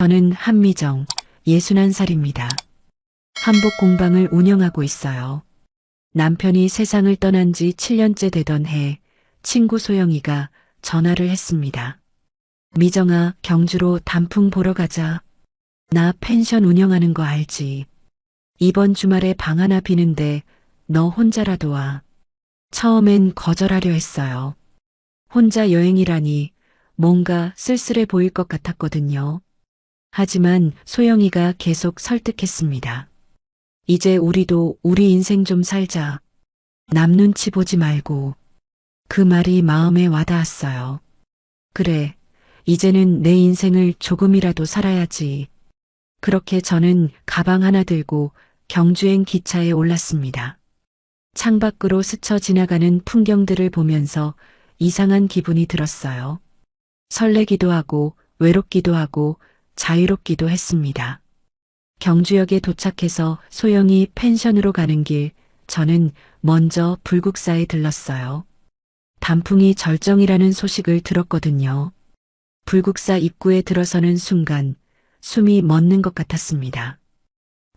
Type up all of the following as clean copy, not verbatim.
저는 한미정, 61살입니다. 한복 공방을 운영하고 있어요. 남편이 세상을 떠난 지 7년째 되던 해, 친구 소영이가 전화를 했습니다. 미정아, 경주로 단풍 보러 가자. 나 펜션 운영하는 거 알지? 이번 주말에 방 하나 비는데 너 혼자라도 와. 처음엔 거절하려 했어요. 혼자 여행이라니 뭔가 쓸쓸해 보일 것 같았거든요. 하지만 소영이가 계속 설득했습니다. 이제 우리도 우리 인생 좀 살자. 남 눈치 보지 말고. 그 말이 마음에 와닿았어요. 그래, 이제는 내 인생을 조금이라도 살아야지. 그렇게 저는 가방 하나 들고 경주행 기차에 올랐습니다. 창밖으로 스쳐 지나가는 풍경들을 보면서 이상한 기분이 들었어요. 설레기도 하고 외롭기도 하고 자유롭기도 했습니다. 경주역에 도착해서 소영이 펜션으로 가는 길, 저는 먼저 불국사에 들렀어요. 단풍이 절정이라는 소식을 들었거든요. 불국사 입구에 들어서는 순간 숨이 멎는 것 같았습니다.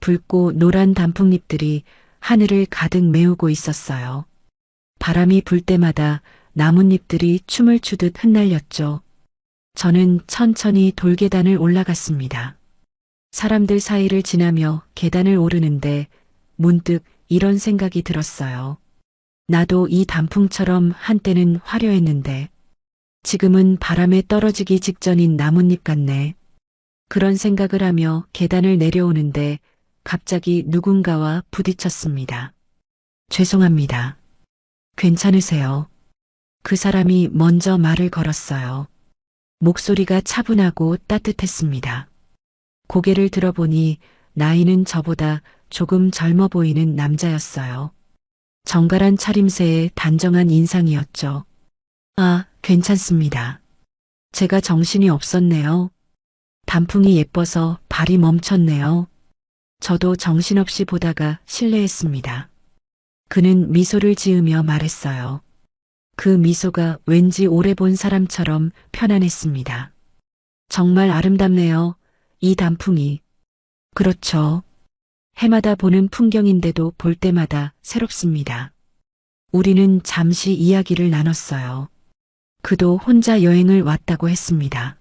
붉고 노란 단풍잎들이 하늘을 가득 메우고 있었어요. 바람이 불 때마다 나뭇잎들이 춤을 추듯 흩날렸죠. 저는 천천히 돌계단을 올라갔습니다. 사람들 사이를 지나며 계단을 오르는데 문득 이런 생각이 들었어요. 나도 이 단풍처럼 한때는 화려했는데 지금은 바람에 떨어지기 직전인 나뭇잎 같네. 그런 생각을 하며 계단을 내려오는데 갑자기 누군가와 부딪혔습니다. 죄송합니다. 괜찮으세요? 그 사람이 먼저 말을 걸었어요. 목소리가 차분하고 따뜻했습니다. 고개를 들어보니 나이는 저보다 조금 젊어 보이는 남자였어요. 정갈한 차림새에 단정한 인상이었죠. 아, 괜찮습니다. 제가 정신이 없었네요. 단풍이 예뻐서 발이 멈췄네요. 저도 정신없이 보다가 실례했습니다. 그는 미소를 지으며 말했어요. 그 미소가 왠지 오래 본 사람처럼 편안했습니다. 정말 아름답네요. 이 단풍이. 그렇죠. 해마다 보는 풍경인데도 볼 때마다 새롭습니다. 우리는 잠시 이야기를 나눴어요. 그도 혼자 여행을 왔다고 했습니다.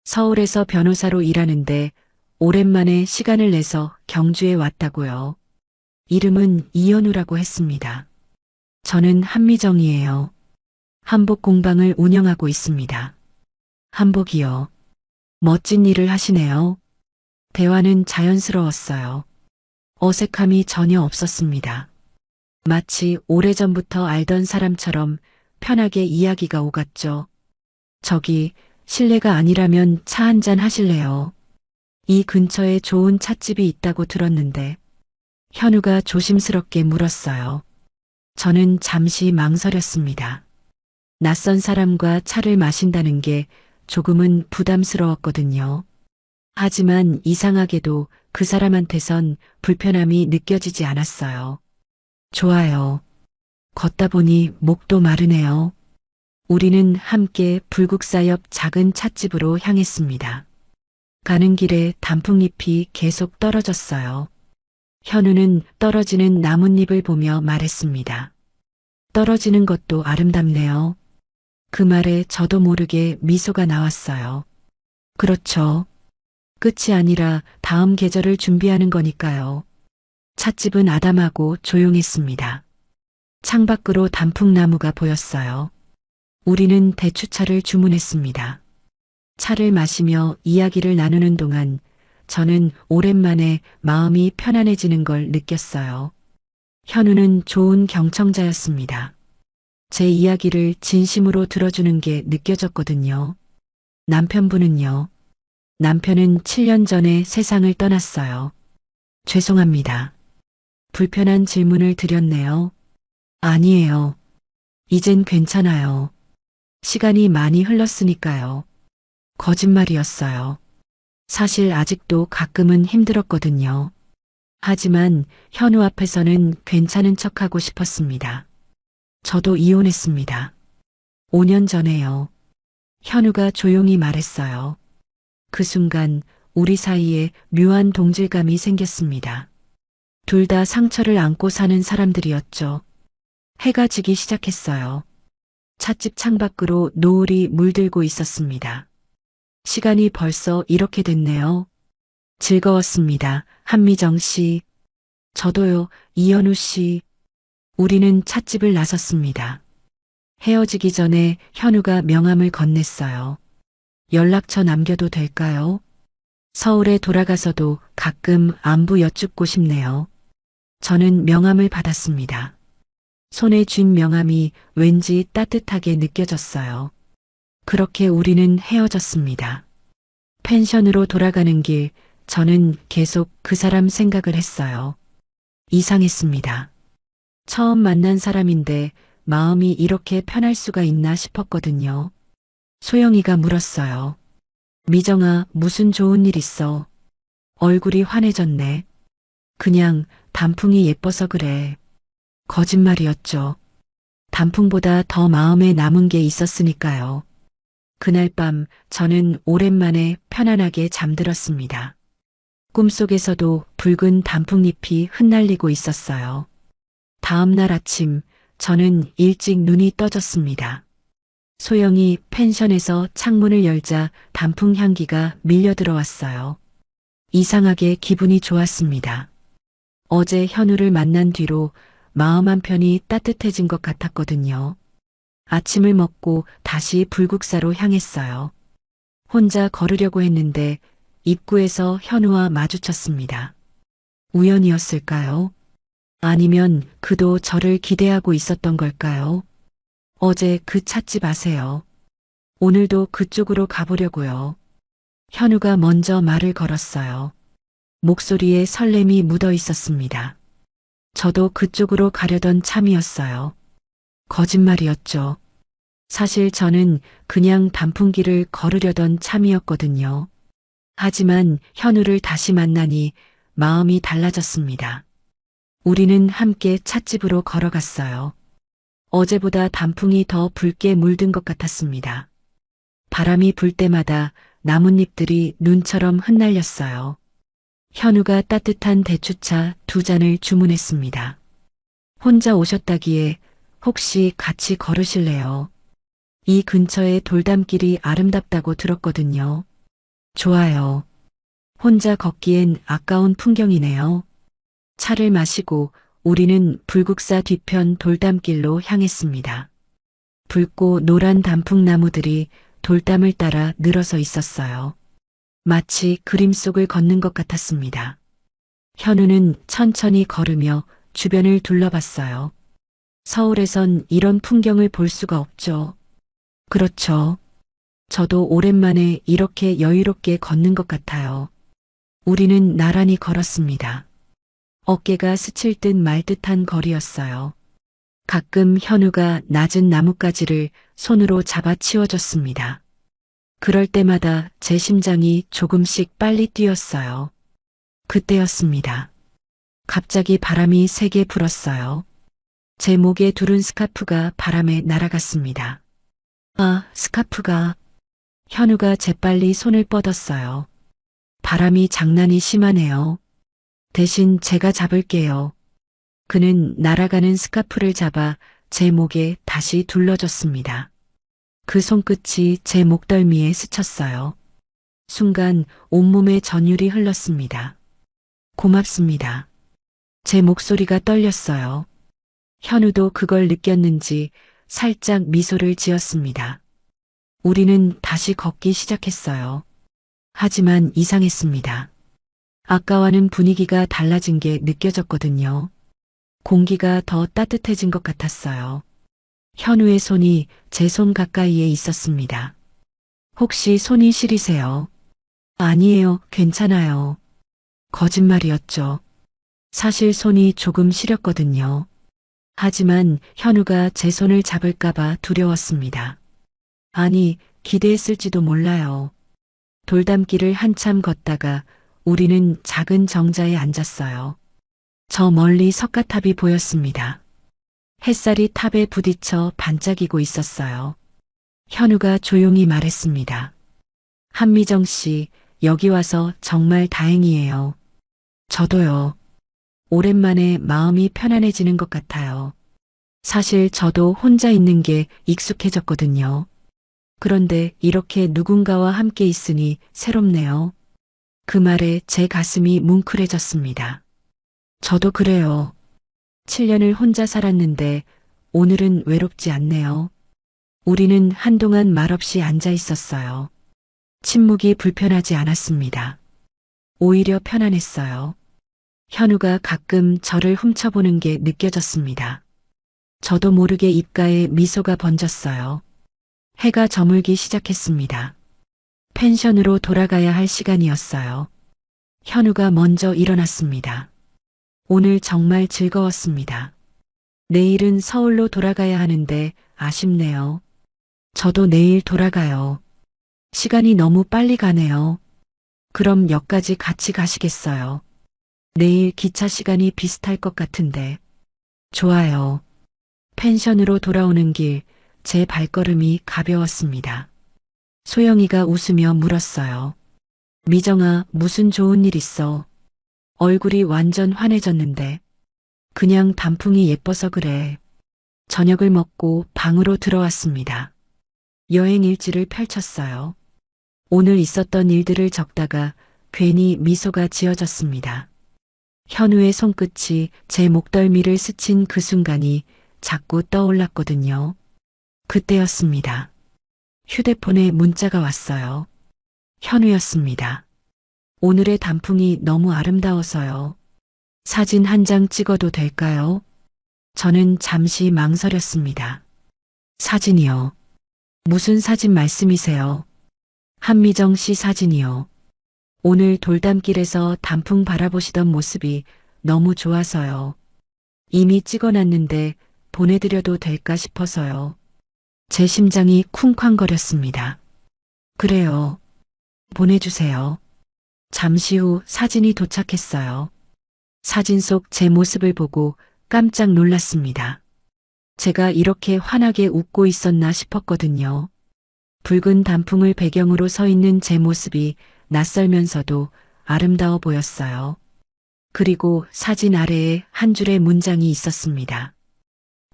서울에서 변호사로 일하는데 오랜만에 시간을 내서 경주에 왔다고요. 이름은 이현우라고 했습니다. 저는 한미정이에요. 한복 공방을 운영하고 있습니다. 한복이요. 멋진 일을 하시네요. 대화는 자연스러웠어요. 어색함이 전혀 없었습니다. 마치 오래전부터 알던 사람처럼 편하게 이야기가 오갔죠. 저기, 실례가 아니라면 차 한잔 하실래요? 이 근처에 좋은 찻집이 있다고 들었는데 현우가 조심스럽게 물었어요. 저는 잠시 망설였습니다. 낯선 사람과 차를 마신다는 게 조금은 부담스러웠거든요. 하지만 이상하게도 그 사람한테선 불편함이 느껴지지 않았어요. 좋아요. 걷다 보니 목도 마르네요. 우리는 함께 불국사 옆 작은 찻집으로 향했습니다. 가는 길에 단풍잎이 계속 떨어졌어요. 현우는 떨어지는 나뭇잎을 보며 말했습니다. 떨어지는 것도 아름답네요. 그 말에 저도 모르게 미소가 나왔어요. 그렇죠. 끝이 아니라 다음 계절을 준비하는 거니까요. 찻집은 아담하고 조용했습니다. 창밖으로 단풍나무가 보였어요. 우리는 대추차를 주문했습니다. 차를 마시며 이야기를 나누는 동안 저는 오랜만에 마음이 편안해지는 걸 느꼈어요. 현우는 좋은 경청자였습니다. 제 이야기를 진심으로 들어주는 게 느껴졌거든요. 남편분은요? 남편은 7년 전에 세상을 떠났어요. 죄송합니다. 불편한 질문을 드렸네요. 아니에요. 이젠 괜찮아요. 시간이 많이 흘렀으니까요. 거짓말이었어요. 사실 아직도 가끔은 힘들었거든요. 하지만 현우 앞에서는 괜찮은 척하고 싶었습니다. 저도 이혼했습니다. 5년 전에요. 현우가 조용히 말했어요. 그 순간 우리 사이에 묘한 동질감이 생겼습니다. 둘 다 상처를 안고 사는 사람들이었죠. 해가 지기 시작했어요. 찻집 창밖으로 노을이 물들고 있었습니다. 시간이 벌써 이렇게 됐네요. 즐거웠습니다. 한미정 씨. 저도요, 이현우 씨. 우리는 찻집을 나섰습니다. 헤어지기 전에 현우가 명함을 건넸어요. 연락처 남겨도 될까요? 서울에 돌아가서도 가끔 안부 여쭙고 싶네요. 저는 명함을 받았습니다. 손에 쥔 명함이 왠지 따뜻하게 느껴졌어요. 그렇게 우리는 헤어졌습니다. 펜션으로 돌아가는 길, 저는 계속 그 사람 생각을 했어요. 이상했습니다. 처음 만난 사람인데 마음이 이렇게 편할 수가 있나 싶었거든요. 소영이가 물었어요. 미정아, 무슨 좋은 일 있어? 얼굴이 환해졌네. 그냥 단풍이 예뻐서 그래. 거짓말이었죠. 단풍보다 더 마음에 남은 게 있었으니까요. 그날 밤 저는 오랜만에 편안하게 잠들었습니다. 꿈속에서도 붉은 단풍잎이 흩날리고 있었어요. 다음 날 아침 저는 일찍 눈이 떠졌습니다. 소영이 펜션에서 창문을 열자 단풍 향기가 밀려 들어왔어요. 이상하게 기분이 좋았습니다. 어제 현우를 만난 뒤로 마음 한편이 따뜻해진 것 같았거든요. 아침을 먹고 다시 불국사로 향했어요. 혼자 걸으려고 했는데 입구에서 현우와 마주쳤습니다. 우연이었을까요? 아니면 그도 저를 기대하고 있었던 걸까요? 어제 그 찻집 아세요? 오늘도 그쪽으로 가보려고요. 현우가 먼저 말을 걸었어요. 목소리에 설렘이 묻어 있었습니다. 저도 그쪽으로 가려던 참이었어요. 거짓말이었죠. 사실 저는 그냥 단풍길을 걸으려던 참이었거든요. 하지만 현우를 다시 만나니 마음이 달라졌습니다. 우리는 함께 찻집으로 걸어갔어요. 어제보다 단풍이 더 붉게 물든 것 같았습니다. 바람이 불 때마다 나뭇잎들이 눈처럼 흩날렸어요. 현우가 따뜻한 대추차 2잔을 주문했습니다. 혼자 오셨다기에 혹시 같이 걸으실래요? 이 근처에 돌담길이 아름답다고 들었거든요. 좋아요. 혼자 걷기엔 아까운 풍경이네요. 차를 마시고 우리는 불국사 뒤편 돌담길로 향했습니다. 붉고 노란 단풍나무들이 돌담을 따라 늘어서 있었어요. 마치 그림 속을 걷는 것 같았습니다. 현우는 천천히 걸으며 주변을 둘러봤어요. 서울에선 이런 풍경을 볼 수가 없죠. 그렇죠. 저도 오랜만에 이렇게 여유롭게 걷는 것 같아요. 우리는 나란히 걸었습니다. 어깨가 스칠 듯 말 듯한 거리였어요. 가끔 현우가 낮은 나뭇가지를 손으로 잡아 치워줬습니다. 그럴 때마다 제 심장이 조금씩 빨리 뛰었어요. 그때였습니다. 갑자기 바람이 세게 불었어요. 제 목에 두른 스카프가 바람에 날아갔습니다. 아, 스카프가. 현우가 재빨리 손을 뻗었어요. 바람이 장난이 심하네요. 대신 제가 잡을게요. 그는 날아가는 스카프를 잡아 제 목에 다시 둘러줬습니다. 그 손끝이 제 목덜미에 스쳤어요. 순간 온몸에 전율이 흘렀습니다. 고맙습니다. 제 목소리가 떨렸어요. 현우도 그걸 느꼈는지 살짝 미소를 지었습니다. 우리는 다시 걷기 시작했어요. 하지만 이상했습니다. 아까와는 분위기가 달라진 게 느껴졌거든요. 공기가 더 따뜻해진 것 같았어요. 현우의 손이 제 손 가까이에 있었습니다. 혹시 손이 시리세요? 아니에요, 괜찮아요. 거짓말이었죠. 사실 손이 조금 시렸거든요. 하지만 현우가 제 손을 잡을까봐 두려웠습니다. 아니, 기대했을지도 몰라요. 돌담길을 한참 걷다가 우리는 작은 정자에 앉았어요. 저 멀리 석가탑이 보였습니다. 햇살이 탑에 부딪혀 반짝이고 있었어요. 현우가 조용히 말했습니다. 한미정 씨, 여기 와서 정말 다행이에요. 저도요. 오랜만에 마음이 편안해지는 것 같아요. 사실 저도 혼자 있는 게 익숙해졌거든요. 그런데 이렇게 누군가와 함께 있으니 새롭네요. 그 말에 제 가슴이 뭉클해졌습니다. 저도 그래요. 7년을 혼자 살았는데 오늘은 외롭지 않네요. 우리는 한동안 말없이 앉아 있었어요. 침묵이 불편하지 않았습니다. 오히려 편안했어요. 현우가 가끔 저를 훔쳐보는 게 느껴졌습니다. 저도 모르게 입가에 미소가 번졌어요. 해가 저물기 시작했습니다. 펜션으로 돌아가야 할 시간이었어요. 현우가 먼저 일어났습니다. 오늘 정말 즐거웠습니다. 내일은 서울로 돌아가야 하는데 아쉽네요. 저도 내일 돌아가요. 시간이 너무 빨리 가네요. 그럼 역까지 같이 가시겠어요? 내일 기차 시간이 비슷할 것 같은데. 좋아요. 펜션으로 돌아오는 길, 제 발걸음이 가벼웠습니다. 소영이가 웃으며 물었어요. 미정아, 무슨 좋은 일 있어? 얼굴이 완전 환해졌는데. 그냥 단풍이 예뻐서 그래. 저녁을 먹고 방으로 들어왔습니다. 여행 일지를 펼쳤어요. 오늘 있었던 일들을 적다가 괜히 미소가 지어졌습니다. 현우의 손끝이 제 목덜미를 스친 그 순간이 자꾸 떠올랐거든요. 그때였습니다. 휴대폰에 문자가 왔어요. 현우였습니다. 오늘의 단풍이 너무 아름다워서요. 사진 한 장 찍어도 될까요? 저는 잠시 망설였습니다. 사진이요. 무슨 사진 말씀이세요? 한미정 씨 사진이요. 오늘 돌담길에서 단풍 바라보시던 모습이 너무 좋아서요. 이미 찍어놨는데 보내드려도 될까 싶어서요. 제 심장이 쿵쾅거렸습니다. 그래요. 보내주세요. 잠시 후 사진이 도착했어요. 사진 속 제 모습을 보고 깜짝 놀랐습니다. 제가 이렇게 환하게 웃고 있었나 싶었거든요. 붉은 단풍을 배경으로 서 있는 제 모습이 낯설면서도 아름다워 보였어요. 그리고 사진 아래에 한 줄의 문장이 있었습니다.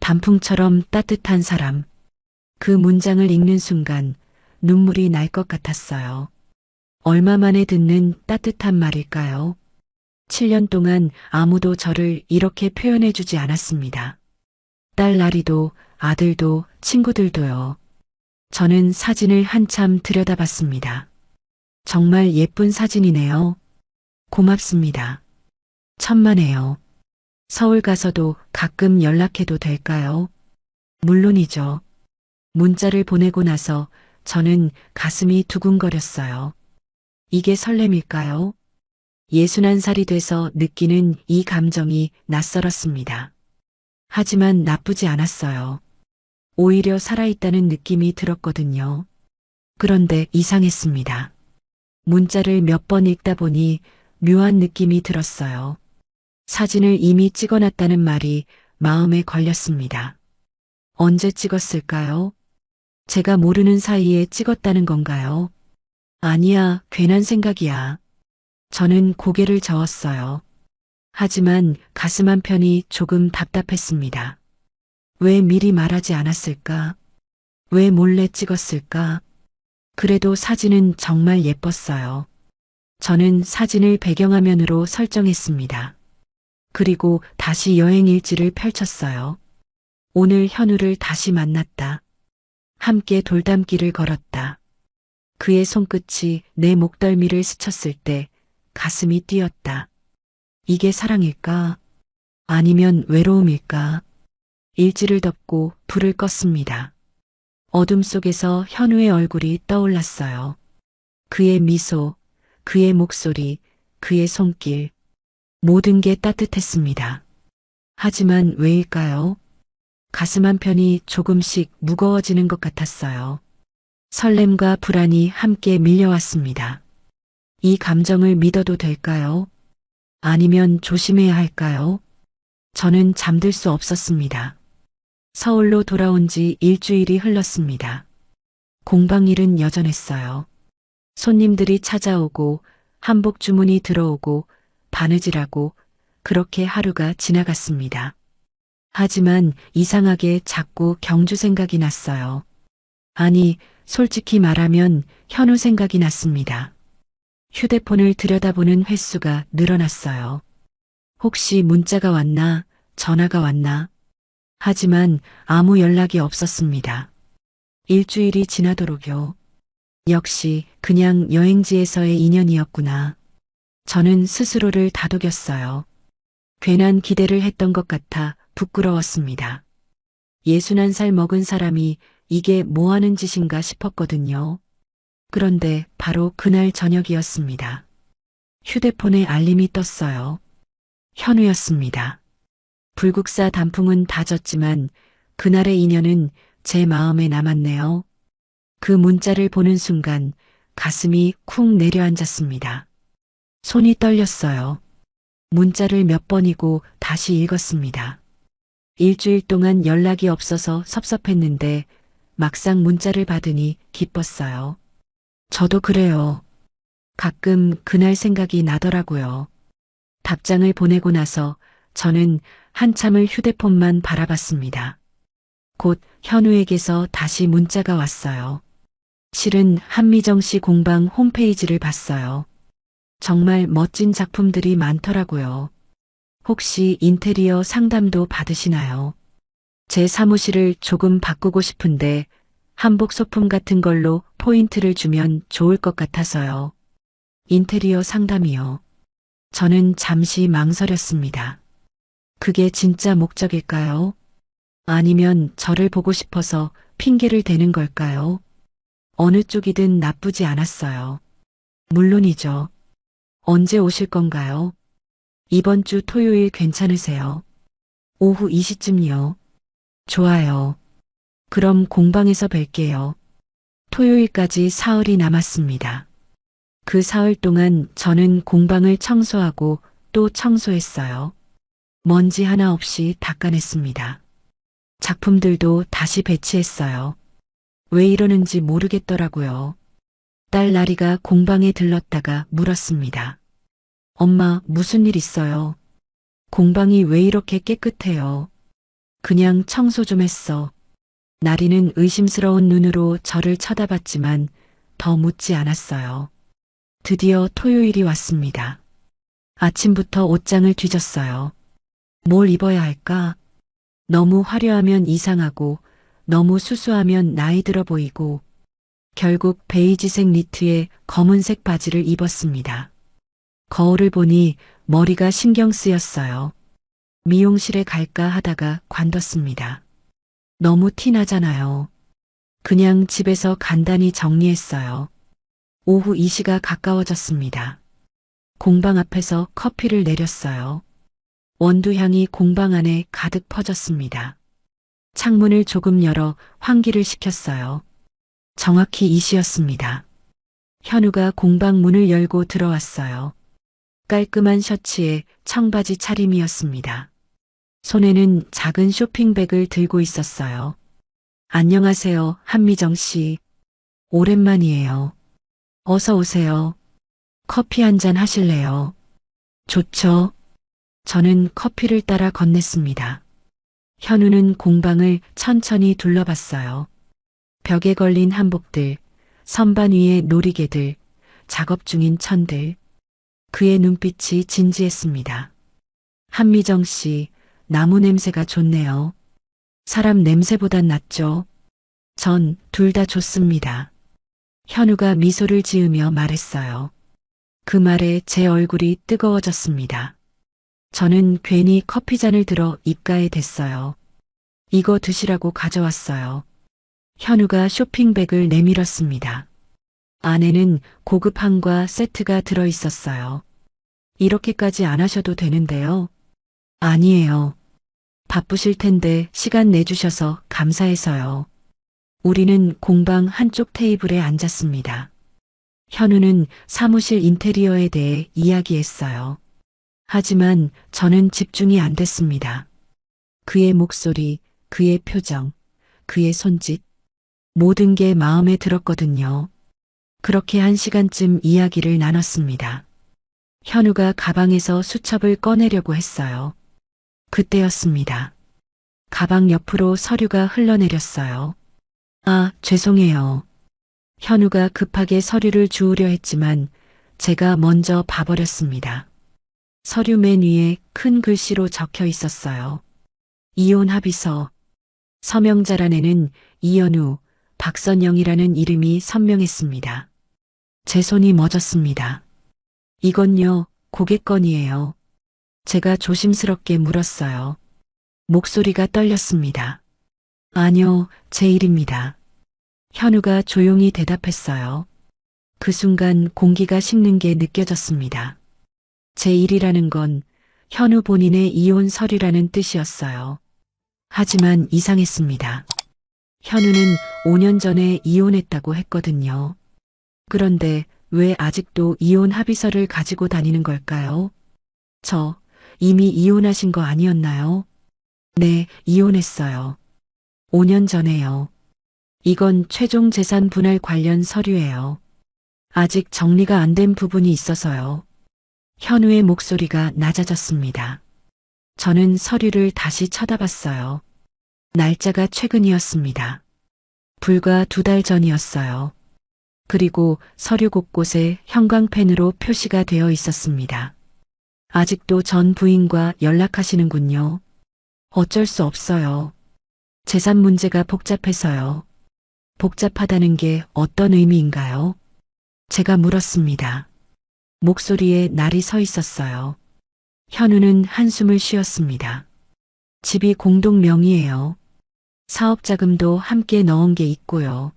단풍처럼 따뜻한 사람. 그 문장을 읽는 순간 눈물이 날 것 같았어요. 얼마 만에 듣는 따뜻한 말일까요? 7년 동안 아무도 저를 이렇게 표현해 주지 않았습니다. 딸 나리도, 아들도, 친구들도요. 저는 사진을 한참 들여다봤습니다. 정말 예쁜 사진이네요. 고맙습니다. 천만에요. 서울 가서도 가끔 연락해도 될까요? 물론이죠. 문자를 보내고 나서 저는 가슴이 두근거렸어요. 이게 설렘일까요? 61살이 돼서 느끼는 이 감정이 낯설었습니다. 하지만 나쁘지 않았어요. 오히려 살아있다는 느낌이 들었거든요. 그런데 이상했습니다. 문자를 몇 번 읽다 보니 묘한 느낌이 들었어요. 사진을 이미 찍어놨다는 말이 마음에 걸렸습니다. 언제 찍었을까요? 제가 모르는 사이에 찍었다는 건가요? 아니야, 괜한 생각이야. 저는 고개를 저었어요. 하지만 가슴 한편이 조금 답답했습니다. 왜 미리 말하지 않았을까? 왜 몰래 찍었을까? 그래도 사진은 정말 예뻤어요. 저는 사진을 배경화면으로 설정했습니다. 그리고 다시 여행 일지를 펼쳤어요. 오늘 현우를 다시 만났다. 함께 돌담길을 걸었다. 그의 손끝이 내 목덜미를 스쳤을 때 가슴이 뛰었다. 이게 사랑일까? 아니면 외로움일까? 일지를 덮고 불을 껐습니다. 어둠 속에서 현우의 얼굴이 떠올랐어요. 그의 미소, 그의 목소리, 그의 손길, 모든 게 따뜻했습니다. 하지만 왜일까요? 가슴 한편이 조금씩 무거워지는 것 같았어요. 설렘과 불안이 함께 밀려왔습니다. 이 감정을 믿어도 될까요? 아니면 조심해야 할까요? 저는 잠들 수 없었습니다. 서울로 돌아온 지 일주일이 흘렀습니다. 공방일은 여전했어요. 손님들이 찾아오고 한복 주문이 들어오고 바느질하고 그렇게 하루가 지나갔습니다. 하지만 이상하게 자꾸 경주 생각이 났어요. 아니, 솔직히 말하면 현우 생각이 났습니다. 휴대폰을 들여다보는 횟수가 늘어났어요. 혹시 문자가 왔나, 전화가 왔나? 하지만 아무 연락이 없었습니다. 일주일이 지나도록요. 역시 그냥 여행지에서의 인연이었구나. 저는 스스로를 다독였어요. 괜한 기대를 했던 것 같아 부끄러웠습니다. 61살 먹은 사람이 이게 뭐 하는 짓인가 싶었거든요. 그런데 바로 그날 저녁이었습니다. 휴대폰에 알림이 떴어요. 현우였습니다. 불국사 단풍은 다 졌지만 그날의 인연은 제 마음에 남았네요. 그 문자를 보는 순간 가슴이 쿵 내려앉았습니다. 손이 떨렸어요. 문자를 몇 번이고 다시 읽었습니다. 일주일 동안 연락이 없어서 섭섭했는데 막상 문자를 받으니 기뻤어요. 저도 그래요. 가끔 그날 생각이 나더라고요. 답장을 보내고 나서 저는 한참을 휴대폰만 바라봤습니다. 곧 현우에게서 다시 문자가 왔어요. 실은 한미정 씨 공방 홈페이지를 봤어요. 정말 멋진 작품들이 많더라고요. 혹시 인테리어 상담도 받으시나요? 제 사무실을 조금 바꾸고 싶은데 한복 소품 같은 걸로 포인트를 주면 좋을 것 같아서요. 인테리어 상담이요. 저는 잠시 망설였습니다. 그게 진짜 목적일까요? 아니면 저를 보고 싶어서 핑계를 대는 걸까요? 어느 쪽이든 나쁘지 않았어요. 물론이죠. 언제 오실 건가요? 이번 주 토요일 괜찮으세요? 오후 2시쯤요. 좋아요. 그럼 공방에서 뵐게요. 토요일까지 사흘이 남았습니다. 그 사흘 동안 저는 공방을 청소하고 또 청소했어요. 먼지 하나 없이 닦아냈습니다. 작품들도 다시 배치했어요. 왜 이러는지 모르겠더라고요. 딸 나리가 공방에 들렀다가 물었습니다. 엄마, 무슨 일 있어요? 공방이 왜 이렇게 깨끗해요? 그냥 청소 좀 했어. 나리는 의심스러운 눈으로 저를 쳐다봤지만 더 묻지 않았어요. 드디어 토요일이 왔습니다. 아침부터 옷장을 뒤졌어요. 뭘 입어야 할까? 너무 화려하면 이상하고 너무 수수하면 나이 들어 보이고 결국 베이지색 니트에 검은색 바지를 입었습니다. 거울을 보니 머리가 신경 쓰였어요. 미용실에 갈까 하다가 관뒀습니다. 너무 티나잖아요. 그냥 집에서 간단히 정리했어요. 오후 2시가 가까워졌습니다. 공방 앞에서 커피를 내렸어요. 원두향이 공방 안에 가득 퍼졌습니다. 창문을 조금 열어 환기를 시켰어요. 정확히 2시였습니다. 현우가 공방 문을 열고 들어왔어요. 깔끔한 셔츠에 청바지 차림이었습니다. 손에는 작은 쇼핑백을 들고 있었어요. 안녕하세요, 한미정 씨. 오랜만이에요. 어서 오세요. 커피 한 잔 하실래요? 좋죠. 저는 커피를 따라 건넸습니다. 현우는 공방을 천천히 둘러봤어요. 벽에 걸린 한복들, 선반 위에 놀이개들, 작업 중인 천들. 그의 눈빛이 진지했습니다. 한미정 씨, 나무 냄새가 좋네요. 사람 냄새보단 낫죠. 전 둘 다 좋습니다. 현우가 미소를 지으며 말했어요. 그 말에 제 얼굴이 뜨거워졌습니다. 저는 괜히 커피잔을 들어 입가에 댔어요. 이거 드시라고 가져왔어요. 현우가 쇼핑백을 내밀었습니다. 안에는 고급 한과 세트가 들어 있었어요. 이렇게까지 안 하셔도 되는데요. 아니에요. 바쁘실 텐데 시간 내주셔서 감사해서요. 우리는 공방 한쪽 테이블에 앉았습니다. 현우는 사무실 인테리어에 대해 이야기했어요. 하지만 저는 집중이 안 됐습니다. 그의 목소리, 그의 표정, 그의 손짓, 모든 게 마음에 들었거든요. 그렇게 1시간쯤 이야기를 나눴습니다. 현우가 가방에서 수첩을 꺼내려고 했어요. 그때였습니다. 가방 옆으로 서류가 흘러내렸어요. 아, 죄송해요. 현우가 급하게 서류를 주우려 했지만 제가 먼저 봐버렸습니다. 서류 맨 위에 큰 글씨로 적혀 있었어요. 이혼 합의서. 서명자란에는 이현우, 박선영이라는 이름이 선명했습니다. 제 손이 멎었습니다. 이건요, 고객 건이에요. 제가 조심스럽게 물었어요. 목소리가 떨렸습니다. 아니요, 제 일입니다. 현우가 조용히 대답했어요. 그 순간 공기가 식는 게 느껴졌습니다. 제 일이라는 건 현우 본인의 이혼 서류라는 뜻이었어요. 하지만 이상했습니다. 현우는 5년 전에 이혼했다고 했거든요. 그런데 왜 아직도 이혼 합의서를 가지고 다니는 걸까요? 저 이미 이혼하신 거 아니었나요? 네, 이혼했어요. 5년 전에요. 이건 최종 재산 분할 관련 서류예요. 아직 정리가 안 된 부분이 있어서요. 현우의 목소리가 낮아졌습니다. 저는 서류를 다시 쳐다봤어요. 날짜가 최근이었습니다. 불과 2달 전이었어요. 그리고 서류 곳곳에 형광펜으로 표시가 되어 있었습니다. 아직도 전 부인과 연락하시는군요. 어쩔 수 없어요. 재산 문제가 복잡해서요. 복잡하다는 게 어떤 의미인가요? 제가 물었습니다. 목소리에 날이 서 있었어요. 현우는 한숨을 쉬었습니다. 집이 공동 명의예요. 사업 자금도 함께 넣은 게 있고요.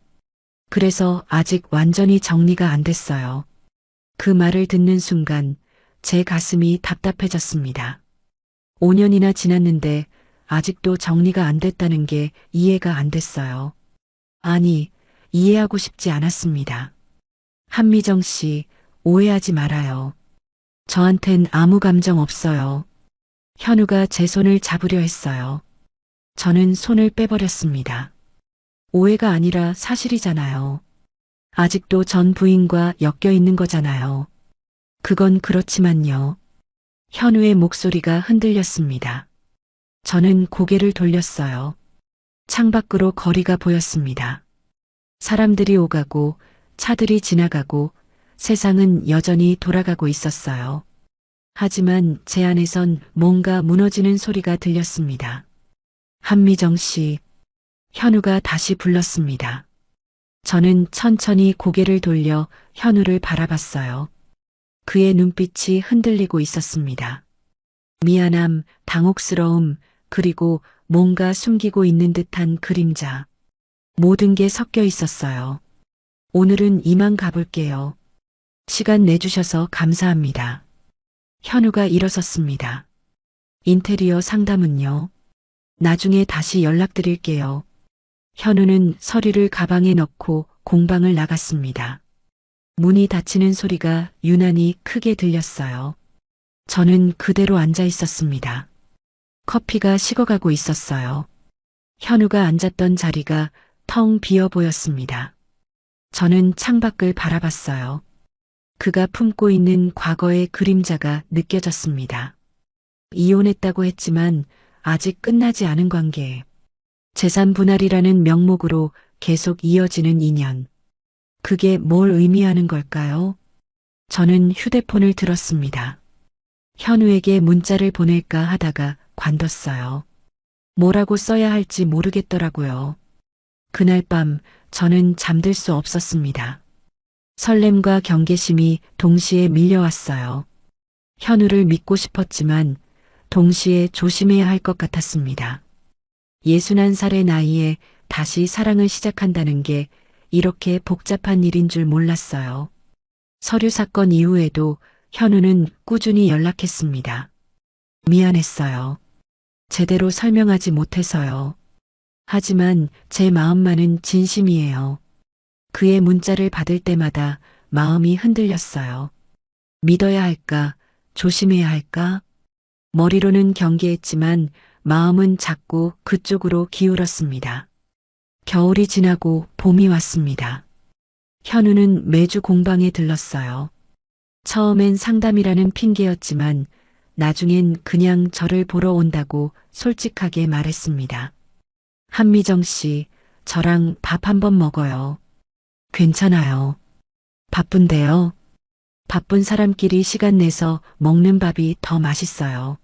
그래서 아직 완전히 정리가 안 됐어요. 그 말을 듣는 순간 제 가슴이 답답해졌습니다. 5년이나 지났는데 아직도 정리가 안 됐다는 게 이해가 안 됐어요. 아니, 이해하고 싶지 않았습니다. 한미정 씨, 오해하지 말아요. 저한텐 아무 감정 없어요. 현우가 제 손을 잡으려 했어요. 저는 손을 빼버렸습니다. 오해가 아니라 사실이잖아요. 아직도 전 부인과 엮여 있는 거잖아요. 그건 그렇지만요. 현우의 목소리가 흔들렸습니다. 저는 고개를 돌렸어요. 창밖으로 거리가 보였습니다. 사람들이 오가고 차들이 지나가고 세상은 여전히 돌아가고 있었어요. 하지만 제 안에선 뭔가 무너지는 소리가 들렸습니다. 한미정 씨, 현우가 다시 불렀습니다. 저는 천천히 고개를 돌려 현우를 바라봤어요. 그의 눈빛이 흔들리고 있었습니다. 미안함, 당혹스러움, 그리고 뭔가 숨기고 있는 듯한 그림자. 모든 게 섞여 있었어요. 오늘은 이만 가볼게요. 시간 내주셔서 감사합니다. 현우가 일어섰습니다. 인테리어 상담은요? 나중에 다시 연락드릴게요. 현우는 서류를 가방에 넣고 공방을 나갔습니다. 문이 닫히는 소리가 유난히 크게 들렸어요. 저는 그대로 앉아 있었습니다. 커피가 식어가고 있었어요. 현우가 앉았던 자리가 텅 비어 보였습니다. 저는 창밖을 바라봤어요. 그가 품고 있는 과거의 그림자가 느껴졌습니다. 이혼했다고 했지만 아직 끝나지 않은 관계. 재산 분할이라는 명목으로 계속 이어지는 인연. 그게 뭘 의미하는 걸까요? 저는 휴대폰을 들었습니다. 현우에게 문자를 보낼까 하다가 관뒀어요. 뭐라고 써야 할지 모르겠더라고요. 그날 밤 저는 잠들 수 없었습니다. 설렘과 경계심이 동시에 밀려왔어요. 현우를 믿고 싶었지만 동시에 조심해야 할 것 같았습니다. 61살의 나이에 다시 사랑을 시작한다는 게 이렇게 복잡한 일인 줄 몰랐어요. 서류 사건 이후에도 현우는 꾸준히 연락했습니다. 미안했어요. 제대로 설명하지 못해서요. 하지만 제 마음만은 진심이에요. 그의 문자를 받을 때마다 마음이 흔들렸어요. 믿어야 할까, 조심해야 할까? 머리로는 경계했지만 마음은 자꾸 그쪽으로 기울었습니다. 겨울이 지나고 봄이 왔습니다. 현우는 매주 공방에 들렀어요. 처음엔 상담이라는 핑계였지만 나중엔 그냥 저를 보러 온다고 솔직하게 말했습니다. 한미정 씨, 저랑 밥 한번 먹어요. 괜찮아요. 바쁜데요. 바쁜 사람끼리 시간 내서 먹는 밥이 더 맛있어요.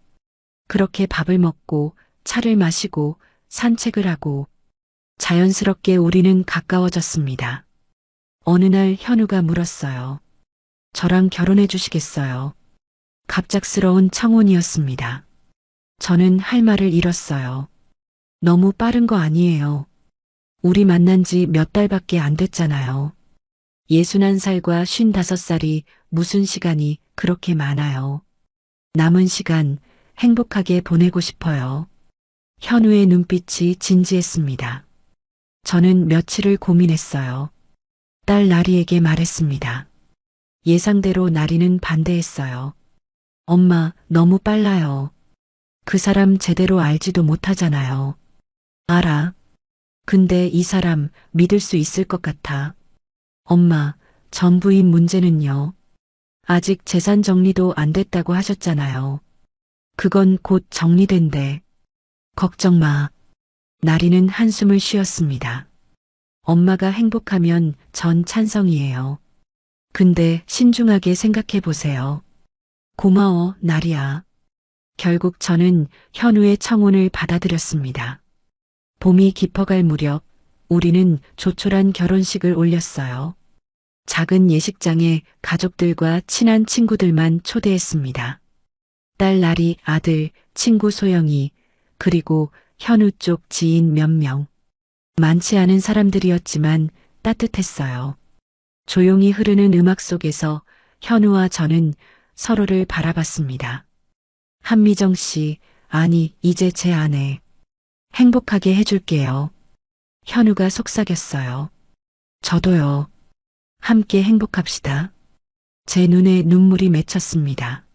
그렇게 밥을 먹고 차를 마시고 산책을 하고 자연스럽게 우리는 가까워졌습니다. 어느 날 현우가 물었어요. 저랑 결혼해 주시겠어요? 갑작스러운 청혼이었습니다. 저는 할 말을 잃었어요. 너무 빠른 거 아니에요. 우리 만난 지 몇 달밖에 안 됐잖아요. 61살과 55살이 무슨 시간이 그렇게 많아요. 남은 시간 행복하게 보내고 싶어요. 현우의 눈빛이 진지했습니다. 저는 며칠을 고민했어요. 딸 나리에게 말했습니다. 예상대로 나리는 반대했어요. 엄마, 너무 빨라요. 그 사람 제대로 알지도 못하잖아요. 알아. 근데 이 사람 믿을 수 있을 것 같아. 엄마, 전 부인 문제는요. 아직 재산 정리도 안 됐다고 하셨잖아요. 그건 곧 정리된대. 걱정 마. 나리는 한숨을 쉬었습니다. 엄마가 행복하면 전 찬성이에요. 근데 신중하게 생각해 보세요. 고마워, 나리야. 결국 저는 현우의 청혼을 받아들였습니다. 봄이 깊어갈 무렵 우리는 조촐한 결혼식을 올렸어요. 작은 예식장에 가족들과 친한 친구들만 초대했습니다. 딸 나리, 아들, 친구 소영이, 그리고 현우 쪽 지인 몇 명. 많지 않은 사람들이었지만 따뜻했어요. 조용히 흐르는 음악 속에서 현우와 저는 서로를 바라봤습니다. 한미정 씨, 아니, 이제 제 아내. 행복하게 해줄게요. 현우가 속삭였어요. 저도요. 함께 행복합시다. 제 눈에 눈물이 맺혔습니다.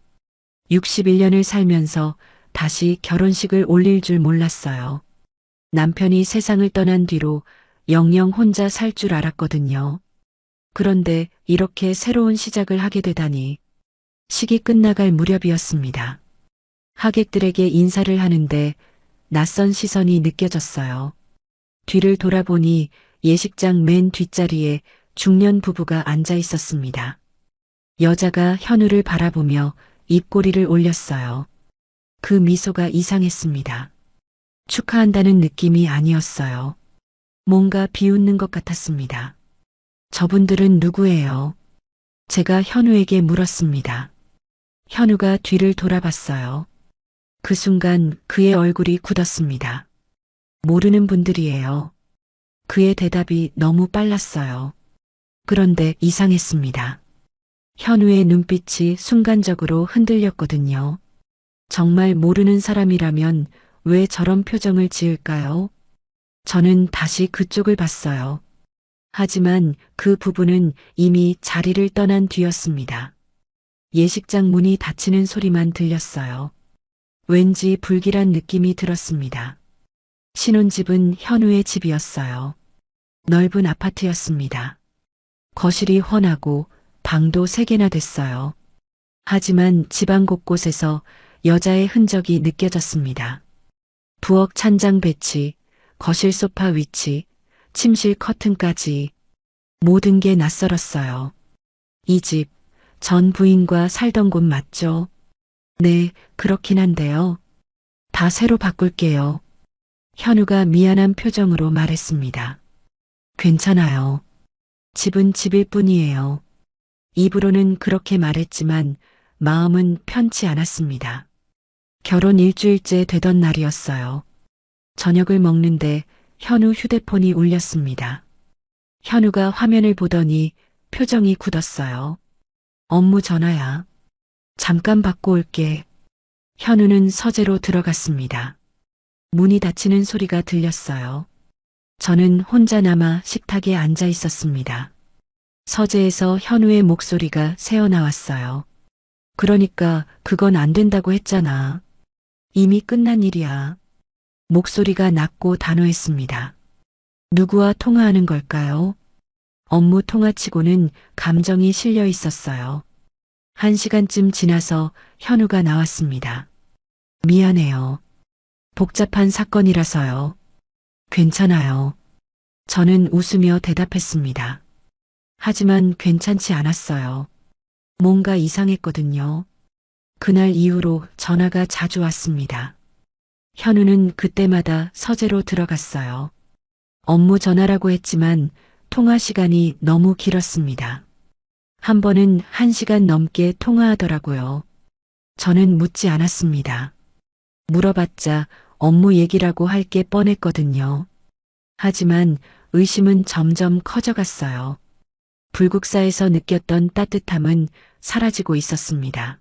61년을 살면서 다시 결혼식을 올릴 줄 몰랐어요. 남편이 세상을 떠난 뒤로 영영 혼자 살 줄 알았거든요. 그런데 이렇게 새로운 시작을 하게 되다니. 식이 끝나갈 무렵이었습니다. 하객들에게 인사를 하는데 낯선 시선이 느껴졌어요. 뒤를 돌아보니 예식장 맨 뒷자리에 중년 부부가 앉아 있었습니다. 여자가 현우를 바라보며 입꼬리를 올렸어요. 그 미소가 이상했습니다. 축하한다는 느낌이 아니었어요. 뭔가 비웃는 것 같았습니다. 저분들은 누구예요? 제가 현우에게 물었습니다. 현우가 뒤를 돌아봤어요. 그 순간 그의 얼굴이 굳었습니다. 모르는 분들이에요. 그의 대답이 너무 빨랐어요. 그런데 이상했습니다. 현우의 눈빛이 순간적으로 흔들렸거든요. 정말 모르는 사람이라면 왜 저런 표정을 지을까요? 저는 다시 그쪽을 봤어요. 하지만 그 부부는 이미 자리를 떠난 뒤였습니다. 예식장 문이 닫히는 소리만 들렸어요. 왠지 불길한 느낌이 들었습니다. 신혼집은 현우의 집이었어요. 넓은 아파트였습니다. 거실이 훤하고 방도 3개나 됐어요. 하지만 집안 곳곳에서 여자의 흔적이 느껴졌습니다. 부엌 찬장 배치, 거실 소파 위치, 침실 커튼까지 모든 게 낯설었어요. 이 집, 전 부인과 살던 곳 맞죠? 네, 그렇긴 한데요. 다 새로 바꿀게요. 현우가 미안한 표정으로 말했습니다. 괜찮아요. 집은 집일 뿐이에요. 입으로는 그렇게 말했지만 마음은 편치 않았습니다. 결혼 일주일째 되던 날이었어요. 저녁을 먹는데 현우 휴대폰이 울렸습니다. 현우가 화면을 보더니 표정이 굳었어요. 업무 전화야. 잠깐 받고 올게. 현우는 서재로 들어갔습니다. 문이 닫히는 소리가 들렸어요. 저는 혼자 남아 식탁에 앉아 있었습니다. 서재에서 현우의 목소리가 새어나왔어요. 그러니까 그건 안 된다고 했잖아. 이미 끝난 일이야. 목소리가 낮고 단호했습니다. 누구와 통화하는 걸까요? 업무 통화치고는 감정이 실려 있었어요. 1시간쯤 지나서 현우가 나왔습니다. 미안해요. 복잡한 사건이라서요. 괜찮아요. 저는 웃으며 대답했습니다. 하지만 괜찮지 않았어요. 뭔가 이상했거든요. 그날 이후로 전화가 자주 왔습니다. 현우는 그때마다 서재로 들어갔어요. 업무 전화라고 했지만 통화 시간이 너무 길었습니다. 한 번은 1시간 넘게 통화하더라고요. 저는 묻지 않았습니다. 물어봤자 업무 얘기라고 할 게 뻔했거든요. 하지만 의심은 점점 커져갔어요. 불국사에서 느꼈던 따뜻함은 사라지고 있었습니다.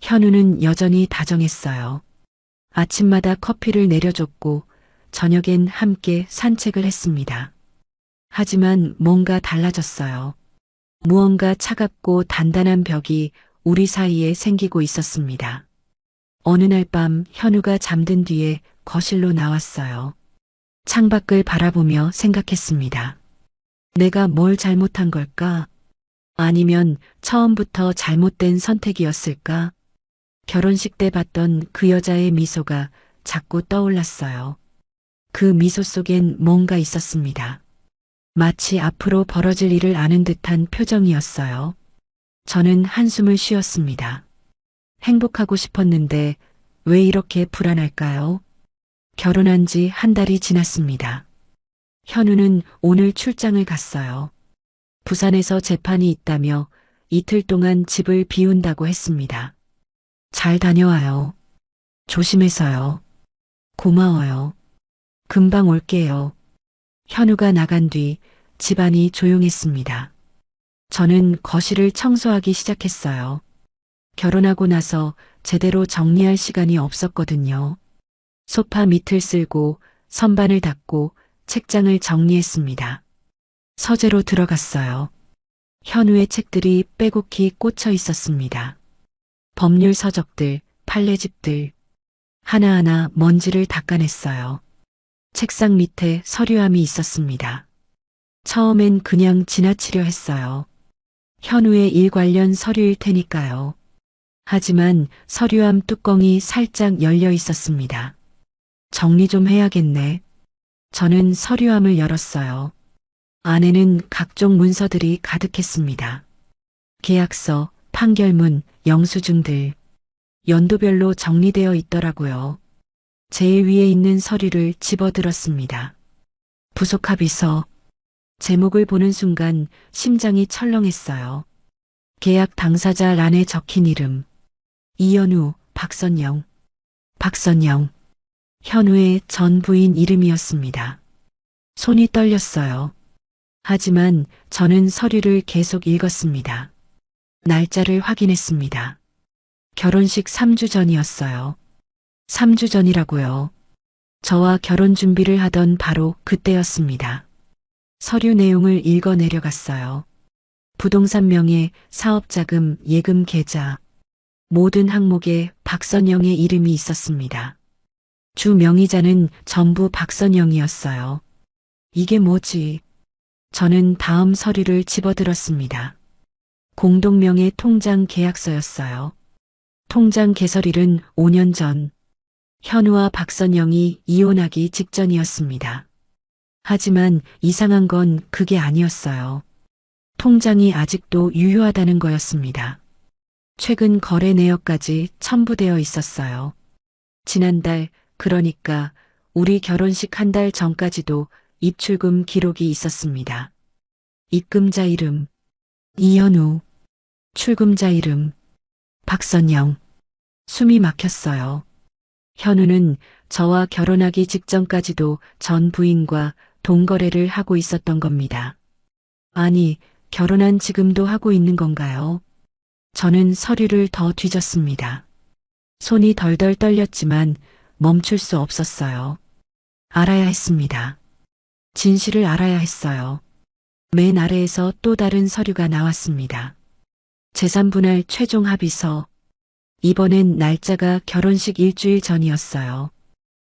현우는 여전히 다정했어요. 아침마다 커피를 내려줬고 저녁엔 함께 산책을 했습니다. 하지만 뭔가 달라졌어요. 무언가 차갑고 단단한 벽이 우리 사이에 생기고 있었습니다. 어느 날 밤 현우가 잠든 뒤에 거실로 나왔어요. 창밖을 바라보며 생각했습니다. 내가 뭘 잘못한 걸까? 아니면 처음부터 잘못된 선택이었을까? 결혼식 때 봤던 그 여자의 미소가 자꾸 떠올랐어요. 그 미소 속엔 뭔가 있었습니다. 마치 앞으로 벌어질 일을 아는 듯한 표정이었어요. 저는 한숨을 쉬었습니다. 행복하고 싶었는데 왜 이렇게 불안할까요? 결혼한 지 1달이 지났습니다. 현우는 오늘 출장을 갔어요. 부산에서 재판이 있다며 이틀 동안 집을 비운다고 했습니다. 잘 다녀와요. 조심해서요. 고마워요. 금방 올게요. 현우가 나간 뒤 집안이 조용했습니다. 저는 거실을 청소하기 시작했어요. 결혼하고 나서 제대로 정리할 시간이 없었거든요. 소파 밑을 쓸고 선반을 닦고 책장을 정리했습니다. 서재로 들어갔어요. 현우의 책들이 빼곡히 꽂혀 있었습니다. 법률 서적들, 판례집들. 하나하나 먼지를 닦아냈어요. 책상 밑에 서류함이 있었습니다. 처음엔 그냥 지나치려 했어요. 현우의 일 관련 서류일 테니까요. 하지만 서류함 뚜껑이 살짝 열려 있었습니다. 정리 좀 해야겠네. 저는 서류함을 열었어요. 안에는 각종 문서들이 가득했습니다. 계약서, 판결문, 영수증들. 연도별로 정리되어 있더라고요. 제일 위에 있는 서류를 집어들었습니다. 부속합의서. 제목을 보는 순간 심장이 철렁했어요. 계약 당사자 란에 적힌 이름. 이현우, 박선영. 박선영. 현우의 전 부인 이름이었습니다. 손이 떨렸어요. 하지만 저는 서류를 계속 읽었습니다. 날짜를 확인했습니다. 결혼식 3주 전이었어요. 3주 전이라고요. 저와 결혼 준비를 하던 바로 그때였습니다. 서류 내용을 읽어 내려갔어요. 부동산 명의, 사업자금, 예금 계좌. 모든 항목에 박선영의 이름이 있었습니다. 주 명의자는 전부 박선영이었어요. 이게 뭐지? 저는 다음 서류를 집어들었습니다. 공동명의 통장 계약서였어요. 통장 개설일은 5년 전. 현우와 박선영이 이혼하기 직전이었습니다. 하지만 이상한 건 그게 아니었어요. 통장이 아직도 유효하다는 거였습니다. 최근 거래 내역까지 첨부되어 있었어요. 지난달, 그러니까 우리 결혼식 1달 전까지도 입출금 기록이 있었습니다. 입금자 이름, 이현우. 출금자 이름, 박선영. 숨이 막혔어요. 현우는 저와 결혼하기 직전까지도 전 부인과 동거래를 하고 있었던 겁니다. 아니, 결혼한 지금도 하고 있는 건가요? 저는 서류를 더 뒤졌습니다. 손이 덜덜 떨렸지만 멈출 수 없었어요. 알아야 했습니다. 진실을 알아야 했어요. 맨 아래에서 또 다른 서류가 나왔습니다. 재산분할 최종 합의서. 이번엔 날짜가 결혼식 일주일 전이었어요.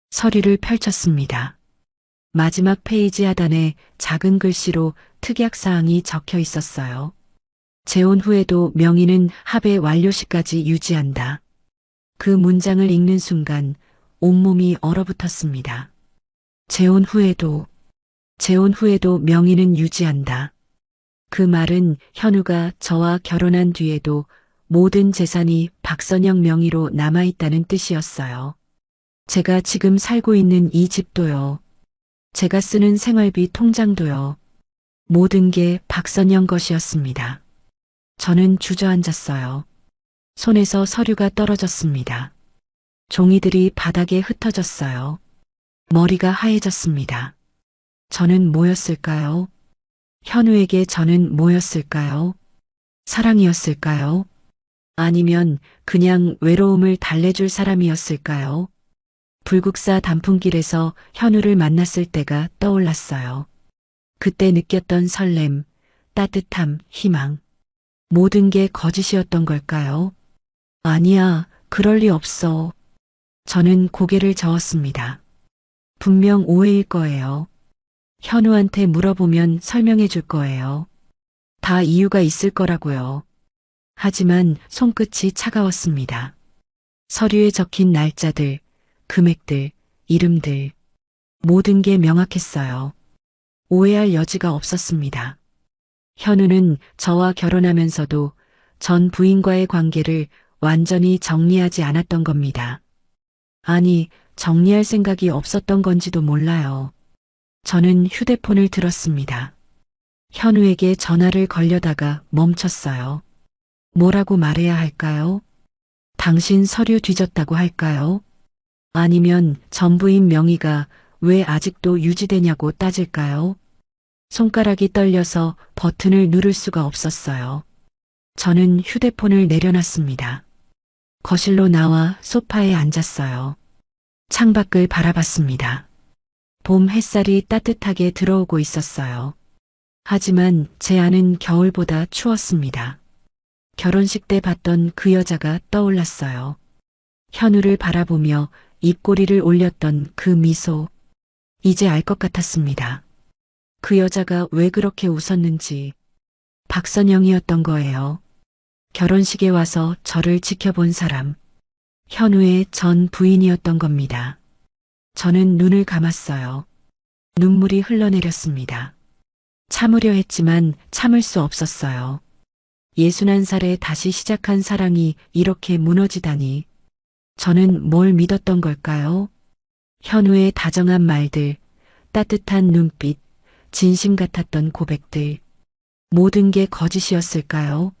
서류를 펼쳤습니다. 마지막 페이지 하단에 작은 글씨로 특약사항이 적혀 있었어요. 재혼 후에도 명의는 합의 완료 시까지 유지한다. 그 문장을 읽는 순간 온몸이 얼어붙었습니다. 재혼 후에도 명의는 유지한다. 그 말은 현우가 저와 결혼한 뒤에도 모든 재산이 박선영 명의로 남아있다는 뜻이었어요. 제가 지금 살고 있는 이 집도요. 제가 쓰는 생활비 통장도요. 모든 게 박선영 것이었습니다. 저는 주저앉았어요. 손에서 서류가 떨어졌습니다. 종이들이 바닥에 흩어졌어요. 머리가 하얘졌습니다. 저는 뭐였을까요? 현우에게 저는 뭐였을까요? 사랑이었을까요? 아니면 그냥 외로움을 달래줄 사람이었을까요? 불국사 단풍길에서 현우를 만났을 때가 떠올랐어요. 그때 느꼈던 설렘, 따뜻함, 희망. 모든 게 거짓이었던 걸까요? 아니야, 그럴 리 없어. 저는 고개를 저었습니다. 분명 오해일 거예요. 현우한테 물어보면 설명해 줄 거예요. 다 이유가 있을 거라고요. 하지만 손끝이 차가웠습니다. 서류에 적힌 날짜들, 금액들, 이름들, 모든 게 명확했어요. 오해할 여지가 없었습니다. 현우는 저와 결혼하면서도 전 부인과의 관계를 완전히 정리하지 않았던 겁니다. 아니, 정리할 생각이 없었던 건지도 몰라요. 저는 휴대폰을 들었습니다. 현우에게 전화를 걸려다가 멈췄어요. 뭐라고 말해야 할까요? 당신 서류 뒤졌다고 할까요? 아니면 전부인 명의가 왜 아직도 유지되냐고 따질까요? 손가락이 떨려서 버튼을 누를 수가 없었어요. 저는 휴대폰을 내려놨습니다. 거실로 나와 소파에 앉았어요. 창밖을 바라봤습니다. 봄 햇살이 따뜻하게 들어오고 있었어요. 하지만 제 안은 겨울보다 추웠습니다. 결혼식 때 봤던 그 여자가 떠올랐어요. 현우를 바라보며 입꼬리를 올렸던 그 미소. 이제 알 것 같았습니다. 그 여자가 왜 그렇게 웃었는지. 박선영이었던 거예요. 결혼식에 와서 저를 지켜본 사람. 현우의 전 부인이었던 겁니다. 저는 눈을 감았어요. 눈물이 흘러내렸습니다. 참으려 했지만 참을 수 없었어요. 61살에 다시 시작한 사랑이 이렇게 무너지다니. 저는 뭘 믿었던 걸까요? 현우의 다정한 말들, 따뜻한 눈빛, 진심 같았던 고백들. 모든 게 거짓이었을까요?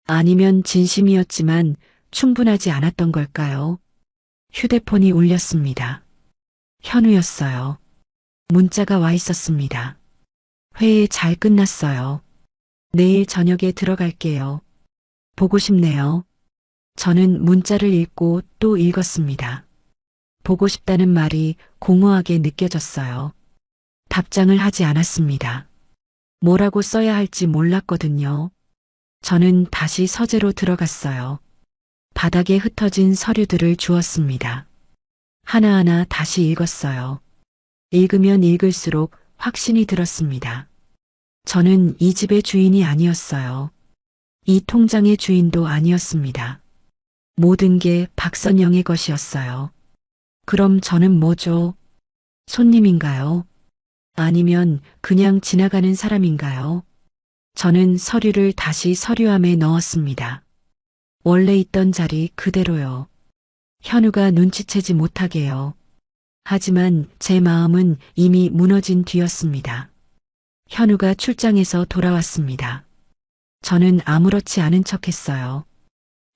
아니면 진심이었지만 충분하지 않았던 걸까요? 휴대폰이 울렸습니다. 현우였어요. 문자가 와 있었습니다. 회의 잘 끝났어요. 내일 저녁에 들어갈게요. 보고 싶네요. 저는 문자를 읽고 또 읽었습니다. 보고 싶다는 말이 공허하게 느껴졌어요. 답장을 하지 않았습니다. 뭐라고 써야 할지 몰랐거든요. 저는 다시 서재로 들어갔어요. 바닥에 흩어진 서류들을 주웠습니다. 하나하나 다시 읽었어요. 읽으면 읽을수록 확신이 들었습니다. 저는 이 집의 주인이 아니었어요. 이 통장의 주인도 아니었습니다. 모든 게 박선영의 것이었어요. 그럼 저는 뭐죠? 손님인가요? 아니면 그냥 지나가는 사람인가요? 저는 서류를 다시 서류함에 넣었습니다. 원래 있던 자리 그대로요. 현우가 눈치채지 못하게요. 하지만 제 마음은 이미 무너진 뒤였습니다. 현우가 출장에서 돌아왔습니다. 저는 아무렇지 않은 척했어요.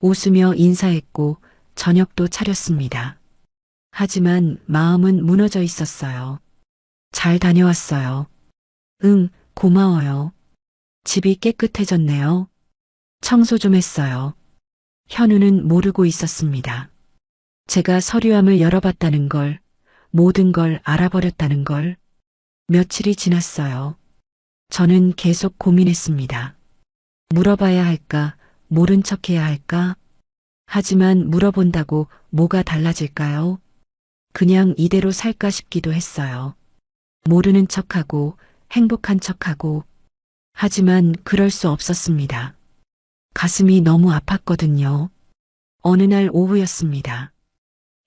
웃으며 인사했고 저녁도 차렸습니다. 하지만 마음은 무너져 있었어요. 잘 다녀왔어요. 응, 고마워요. 집이 깨끗해졌네요. 청소 좀 했어요. 현우는 모르고 있었습니다. 제가 서류함을 열어봤다는 걸, 모든 걸 알아버렸다는 걸. 며칠이 지났어요. 저는 계속 고민했습니다. 물어봐야 할까, 모른 척해야 할까? 하지만 물어본다고 뭐가 달라질까요? 그냥 이대로 살까 싶기도 했어요. 모르는 척하고, 행복한 척하고, 하지만 그럴 수 없었습니다. 가슴이 너무 아팠거든요. 어느 날 오후였습니다.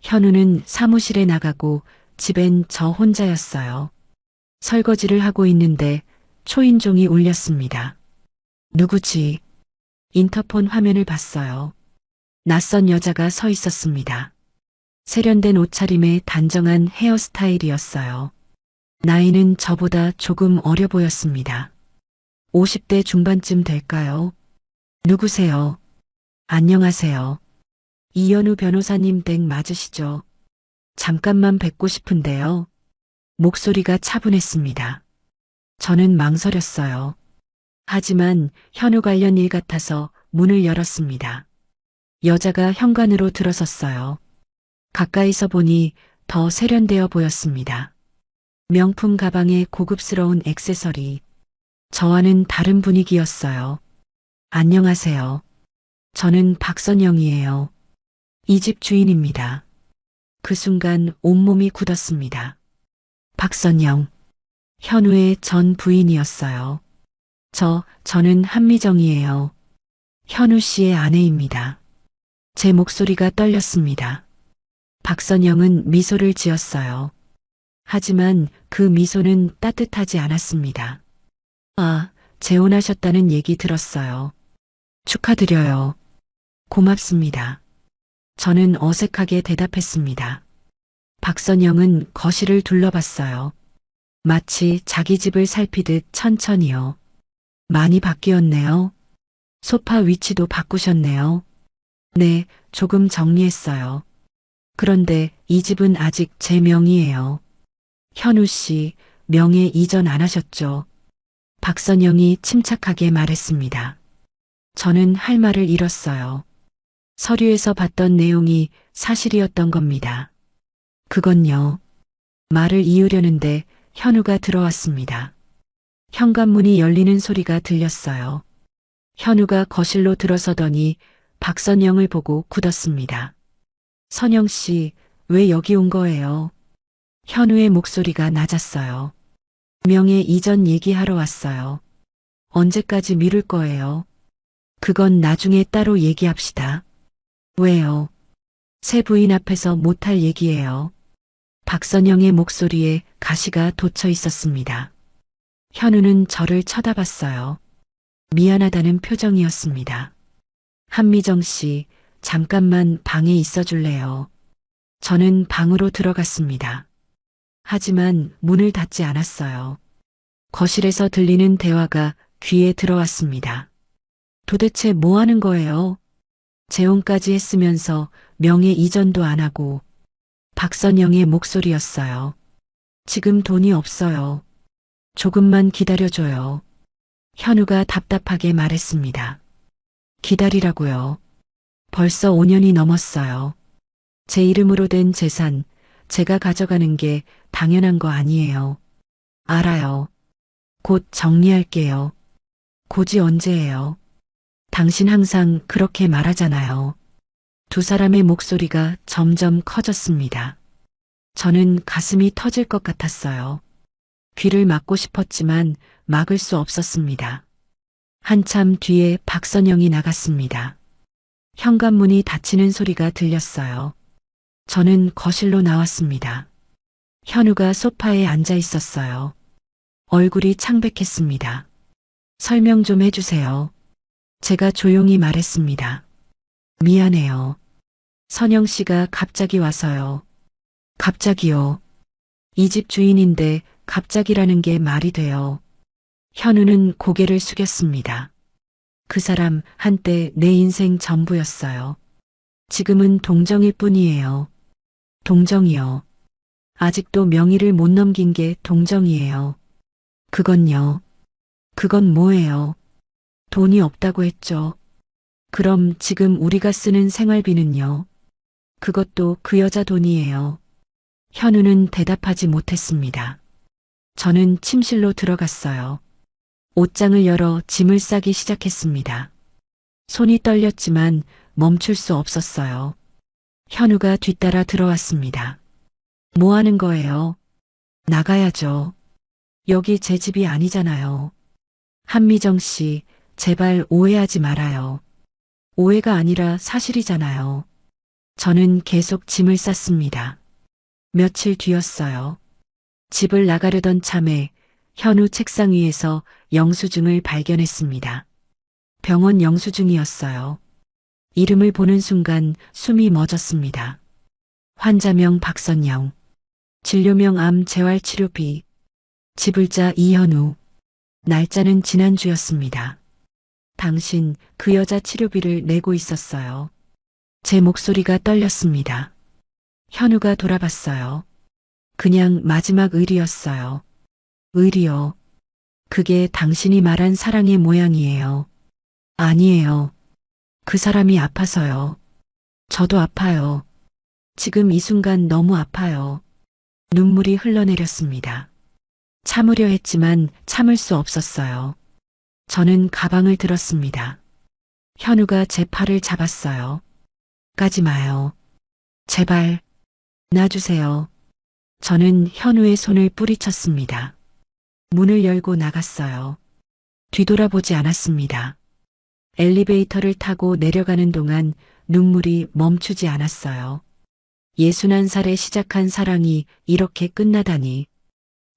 현우는 사무실에 나가고 집엔 저 혼자였어요. 설거지를 하고 있는데 초인종이 울렸습니다. 누구지? 인터폰 화면을 봤어요. 낯선 여자가 서 있었습니다. 세련된 옷차림에 단정한 헤어스타일이었어요. 나이는 저보다 조금 어려 보였습니다. 50대 중반쯤 될까요? 누구세요? 안녕하세요. 이현우 변호사님 댁 맞으시죠? 잠깐만 뵙고 싶은데요. 목소리가 차분했습니다. 저는 망설였어요. 하지만 현우 관련 일 같아서 문을 열었습니다. 여자가 현관으로 들어섰어요. 가까이서 보니 더 세련되어 보였습니다. 명품 가방에 고급스러운 액세서리. 저와는 다른 분위기였어요. 안녕하세요. 저는 박선영이에요. 이 집 주인입니다. 그 순간 온몸이 굳었습니다. 박선영. 현우의 전 부인이었어요. 저는 한미정이에요. 현우 씨의 아내입니다. 제 목소리가 떨렸습니다. 박선영은 미소를 지었어요. 하지만 그 미소는 따뜻하지 않았습니다. 아, 재혼하셨다는 얘기 들었어요. 축하드려요. 고맙습니다. 저는 어색하게 대답했습니다. 박선영은 거실을 둘러봤어요. 마치 자기 집을 살피듯 천천히요. 많이 바뀌었네요. 소파 위치도 바꾸셨네요. 네, 조금 정리했어요. 그런데 이 집은 아직 제 명의예요. 현우 씨, 명예 이전 안 하셨죠? 박선영이 침착하게 말했습니다. 저는 할 말을 잃었어요. 서류에서 봤던 내용이 사실이었던 겁니다. 그건요. 말을 이으려는데 현우가 들어왔습니다. 현관문이 열리는 소리가 들렸어요. 현우가 거실로 들어서더니 박선영을 보고 굳었습니다. 선영 씨, 왜 여기 온 거예요? 현우의 목소리가 낮았어요. 명예 이전 얘기하러 왔어요. 언제까지 미룰 거예요? 그건 나중에 따로 얘기합시다. 왜요? 새 부인 앞에서 못할 얘기예요. 박선영의 목소리에 가시가 돋쳐 있었습니다. 현우는 저를 쳐다봤어요. 미안하다는 표정이었습니다. 한미정 씨, 잠깐만 방에 있어 줄래요? 저는 방으로 들어갔습니다. 하지만 문을 닫지 않았어요. 거실에서 들리는 대화가 귀에 들어왔습니다. 도대체 뭐 하는 거예요? 재혼까지 했으면서 명예 이전도 안 하고. 박선영의 목소리였어요. 지금 돈이 없어요. 조금만 기다려줘요. 현우가 답답하게 말했습니다. 기다리라고요. 벌써 5년이 넘었어요. 제 이름으로 된 재산, 제가 가져가는 게 당연한 거 아니에요. 알아요. 곧 정리할게요. 곧이 언제예요? 당신 항상 그렇게 말하잖아요. 두 사람의 목소리가 점점 커졌습니다. 저는 가슴이 터질 것 같았어요. 귀를 막고 싶었지만 막을 수 없었습니다. 한참 뒤에 박선영이 나갔습니다. 현관문이 닫히는 소리가 들렸어요. 저는 거실로 나왔습니다. 현우가 소파에 앉아 있었어요. 얼굴이 창백했습니다. 설명 좀 해주세요. 제가 조용히 말했습니다. 미안해요. 선영 씨가 갑자기 와서요. 갑자기요. 이 집 주인인데 갑자기라는 게 말이 돼요. 현우는 고개를 숙였습니다. 그 사람 한때 내 인생 전부였어요. 지금은 동정일 뿐이에요. 동정이요. 아직도 명의를 못 넘긴 게 동정이에요. 그건요. 그건 뭐예요? 돈이 없다고 했죠. 그럼 지금 우리가 쓰는 생활비는요? 그것도 그 여자 돈이에요. 현우는 대답하지 못했습니다. 저는 침실로 들어갔어요. 옷장을 열어 짐을 싸기 시작했습니다. 손이 떨렸지만 멈출 수 없었어요. 현우가 뒤따라 들어왔습니다. 뭐 하는 거예요? 나가야죠. 여기 제 집이 아니잖아요. 한미정 씨, 제발 오해하지 말아요. 오해가 아니라 사실이잖아요. 저는 계속 짐을 쌌습니다. 며칠 뒤였어요. 집을 나가려던 참에 현우 책상 위에서 영수증을 발견했습니다. 병원 영수증이었어요. 이름을 보는 순간 숨이 멎었습니다. 환자명 박선영, 진료명 암 재활치료비, 지불자 이현우, 날짜는 지난주였습니다. 당신 그 여자 치료비를 내고 있었어요. 제 목소리가 떨렸습니다. 현우가 돌아봤어요. 그냥 마지막 의리였어요. 의리요. 그게 당신이 말한 사랑의 모양이에요. 아니에요. 그 사람이 아파서요. 저도 아파요. 지금 이 순간 너무 아파요. 눈물이 흘러내렸습니다. 참으려 했지만 참을 수 없었어요. 저는 가방을 들었습니다. 현우가 제 팔을 잡았어요. 가지 마요. 제발, 놔주세요. 저는 현우의 손을 뿌리쳤습니다. 문을 열고 나갔어요. 뒤돌아보지 않았습니다. 엘리베이터를 타고 내려가는 동안 눈물이 멈추지 않았어요. 61살에 시작한 사랑이 이렇게 끝나다니.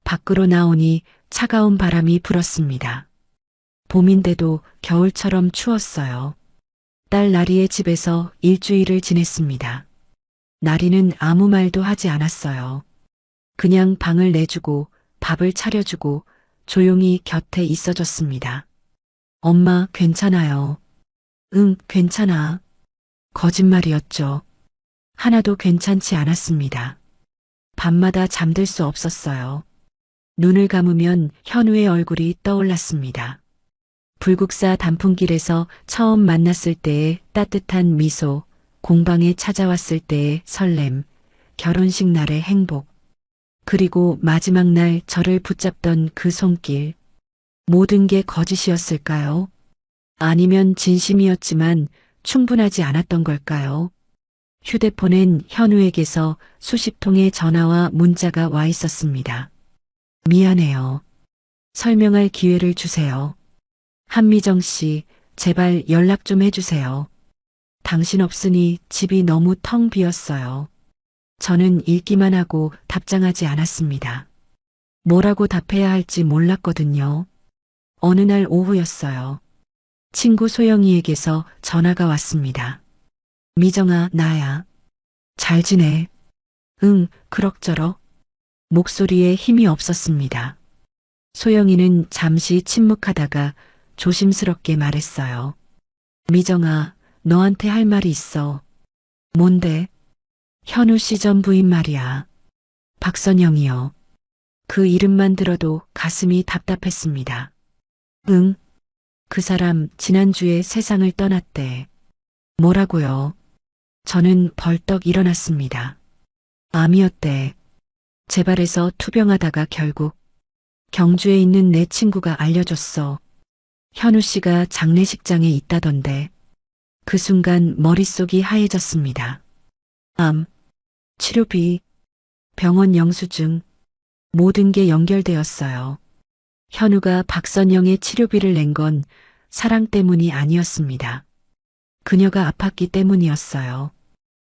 밖으로 나오니 차가운 바람이 불었습니다. 봄인데도 겨울처럼 추웠어요. 딸 나리의 집에서 일주일을 지냈습니다. 나리는 아무 말도 하지 않았어요. 그냥 방을 내주고 밥을 차려주고 조용히 곁에 있어줬습니다. 엄마, 괜찮아요. 응, 괜찮아. 거짓말이었죠. 하나도 괜찮지 않았습니다. 밤마다 잠들 수 없었어요. 눈을 감으면 현우의 얼굴이 떠올랐습니다. 불국사 단풍길에서 처음 만났을 때의 따뜻한 미소, 공방에 찾아왔을 때의 설렘, 결혼식 날의 행복, 그리고 마지막 날 저를 붙잡던 그 손길. 모든 게 거짓이었을까요? 아니면 진심이었지만 충분하지 않았던 걸까요? 휴대폰엔 현우에게서 수십 통의 전화와 문자가 와 있었습니다. 미안해요. 설명할 기회를 주세요. 한미정 씨, 제발 연락 좀 해주세요. 당신 없으니 집이 너무 텅 비었어요. 저는 읽기만 하고 답장하지 않았습니다. 뭐라고 답해야 할지 몰랐거든요. 어느 날 오후였어요. 친구 소영이에게서 전화가 왔습니다. 미정아, 나야. 잘 지내? 응, 그럭저럭. 목소리에 힘이 없었습니다. 소영이는 잠시 침묵하다가 조심스럽게 말했어요. 미정아, 너한테 할 말이 있어. 뭔데? 현우 씨 전 부인 말이야. 박선영이요. 그 이름만 들어도 가슴이 답답했습니다. 응? 그 사람 지난주에 세상을 떠났대. 뭐라고요? 저는 벌떡 일어났습니다. 암이었대. 재발해서 투병하다가 결국 경주에 있는 내 친구가 알려줬어. 현우 씨가 장례식장에 있다던데. 그 순간 머릿속이 하얘졌습니다. 암, 치료비, 병원 영수증, 모든 게 연결되었어요. 현우가 박선영의 치료비를 낸 건 사랑 때문이 아니었습니다. 그녀가 아팠기 때문이었어요.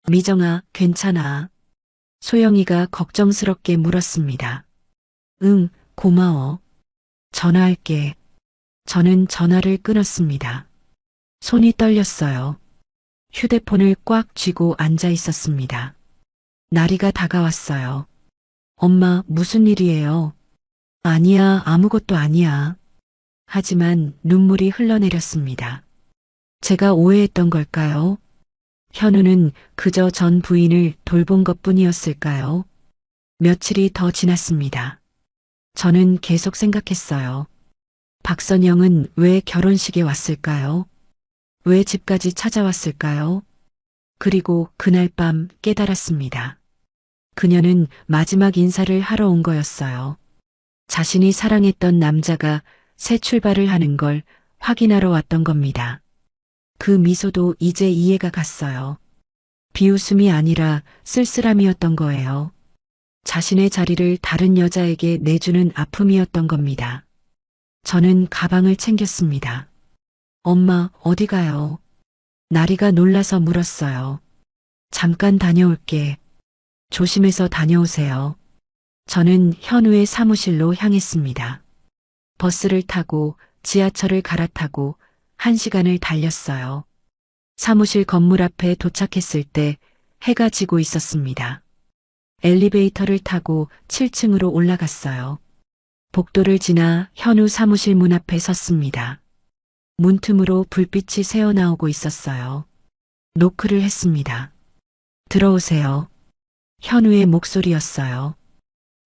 미정아, 괜찮아. 소영이가 걱정스럽게 물었습니다. 응, 고마워. 전화할게. 저는 전화를 끊었습니다. 손이 떨렸어요. 휴대폰을 꽉 쥐고 앉아 있었습니다. 나리가 다가왔어요. 엄마, 무슨 일이에요? 아니야, 아무것도 아니야. 하지만 눈물이 흘러내렸습니다. 제가 오해했던 걸까요? 현우는 그저 전 부인을 돌본 것뿐이었을까요? 며칠이 더 지났습니다. 저는 계속 생각했어요. 박선영은 왜 결혼식에 왔을까요? 왜 집까지 찾아왔을까요? 그리고 그날 밤 깨달았습니다. 그녀는 마지막 인사를 하러 온 거였어요. 자신이 사랑했던 남자가 새 출발을 하는 걸 확인하러 왔던 겁니다. 그 미소도 이제 이해가 갔어요. 비웃음이 아니라 쓸쓸함이었던 거예요. 자신의 자리를 다른 여자에게 내주는 아픔이었던 겁니다. 저는 가방을 챙겼습니다. 엄마, 어디 가요? 나리가 놀라서 물었어요. 잠깐 다녀올게. 조심해서 다녀오세요. 저는 현우의 사무실로 향했습니다. 버스를 타고 지하철을 갈아타고 1시간을 달렸어요. 사무실 건물 앞에 도착했을 때 해가 지고 있었습니다. 엘리베이터를 타고 7층으로 올라갔어요. 복도를 지나 현우 사무실 문 앞에 섰습니다. 문틈으로 불빛이 새어나오고 있었어요. 노크를 했습니다. 들어오세요. 현우의 목소리였어요.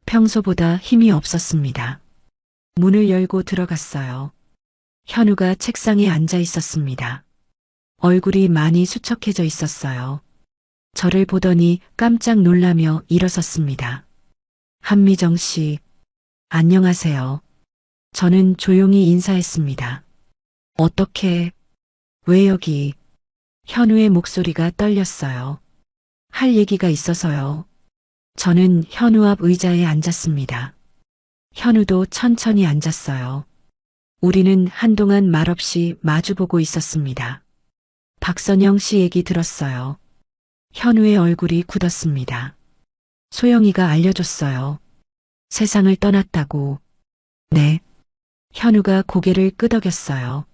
평소보다 힘이 없었습니다. 문을 열고 들어갔어요. 현우가 책상에 앉아 있었습니다. 얼굴이 많이 수척해져 있었어요. 저를 보더니 깜짝 놀라며 일어섰습니다. 한미정 씨, 안녕하세요. 저는 조용히 인사했습니다. 어떻게, 왜 여기? 현우의 목소리가 떨렸어요. 할 얘기가 있어서요. 저는 현우 앞 의자에 앉았습니다. 현우도 천천히 앉았어요. 우리는 한동안 말없이 마주보고 있었습니다. 박선영 씨 얘기 들었어요. 현우의 얼굴이 굳었습니다. 소영이가 알려줬어요. 세상을 떠났다고. 네. 현우가 고개를 끄덕였어요.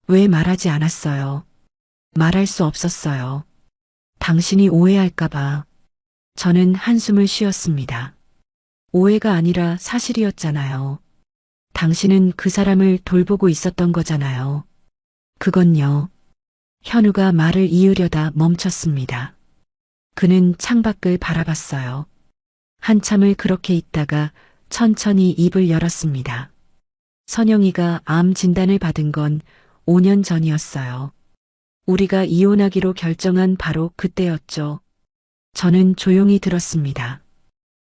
왜 말하지 않았어요? 말할 수 없었어요. 당신이 오해할까봐. 저는 한숨을 쉬었습니다. 오해가 아니라 사실이었잖아요. 당신은 그 사람을 돌보고 있었던 거잖아요. 그건요. 현우가 말을 이으려다 멈췄습니다. 그는 창밖을 바라봤어요. 한참을 그렇게 있다가 천천히 입을 열었습니다. 선영이가 암 진단을 받은 건 5년 전이었어요. 우리가 이혼하기로 결정한 바로 그때였죠. 저는 조용히 들었습니다.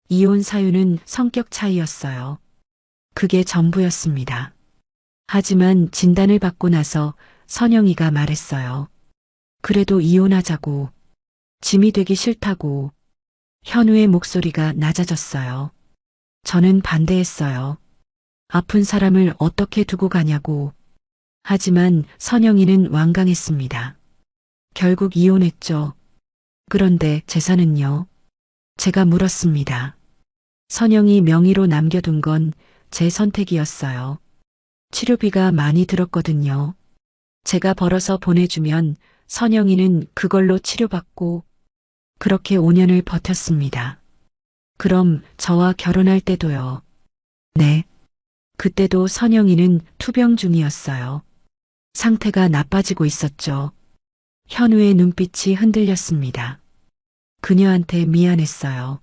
이혼 사유는 성격 차이였어요. 그게 전부였습니다. 하지만 진단을 받고 나서 선영이가 말했어요. 그래도 이혼하자고. 짐이 되기 싫다고. 현우의 목소리가 낮아졌어요. 저는 반대했어요. 아픈 사람을 어떻게 두고 가냐고. 하지만 선영이는 완강했습니다. 결국 이혼했죠. 그런데 재산은요? 제가 물었습니다. 선영이 명의로 남겨둔 건 제 선택이었어요. 치료비가 많이 들었거든요. 제가 벌어서 보내주면 선영이는 그걸로 치료받고 그렇게 5년을 버텼습니다. 그럼 저와 결혼할 때도요. 네. 그때도 선영이는 투병 중이었어요. 상태가 나빠지고 있었죠. 현우의 눈빛이 흔들렸습니다. 그녀한테 미안했어요.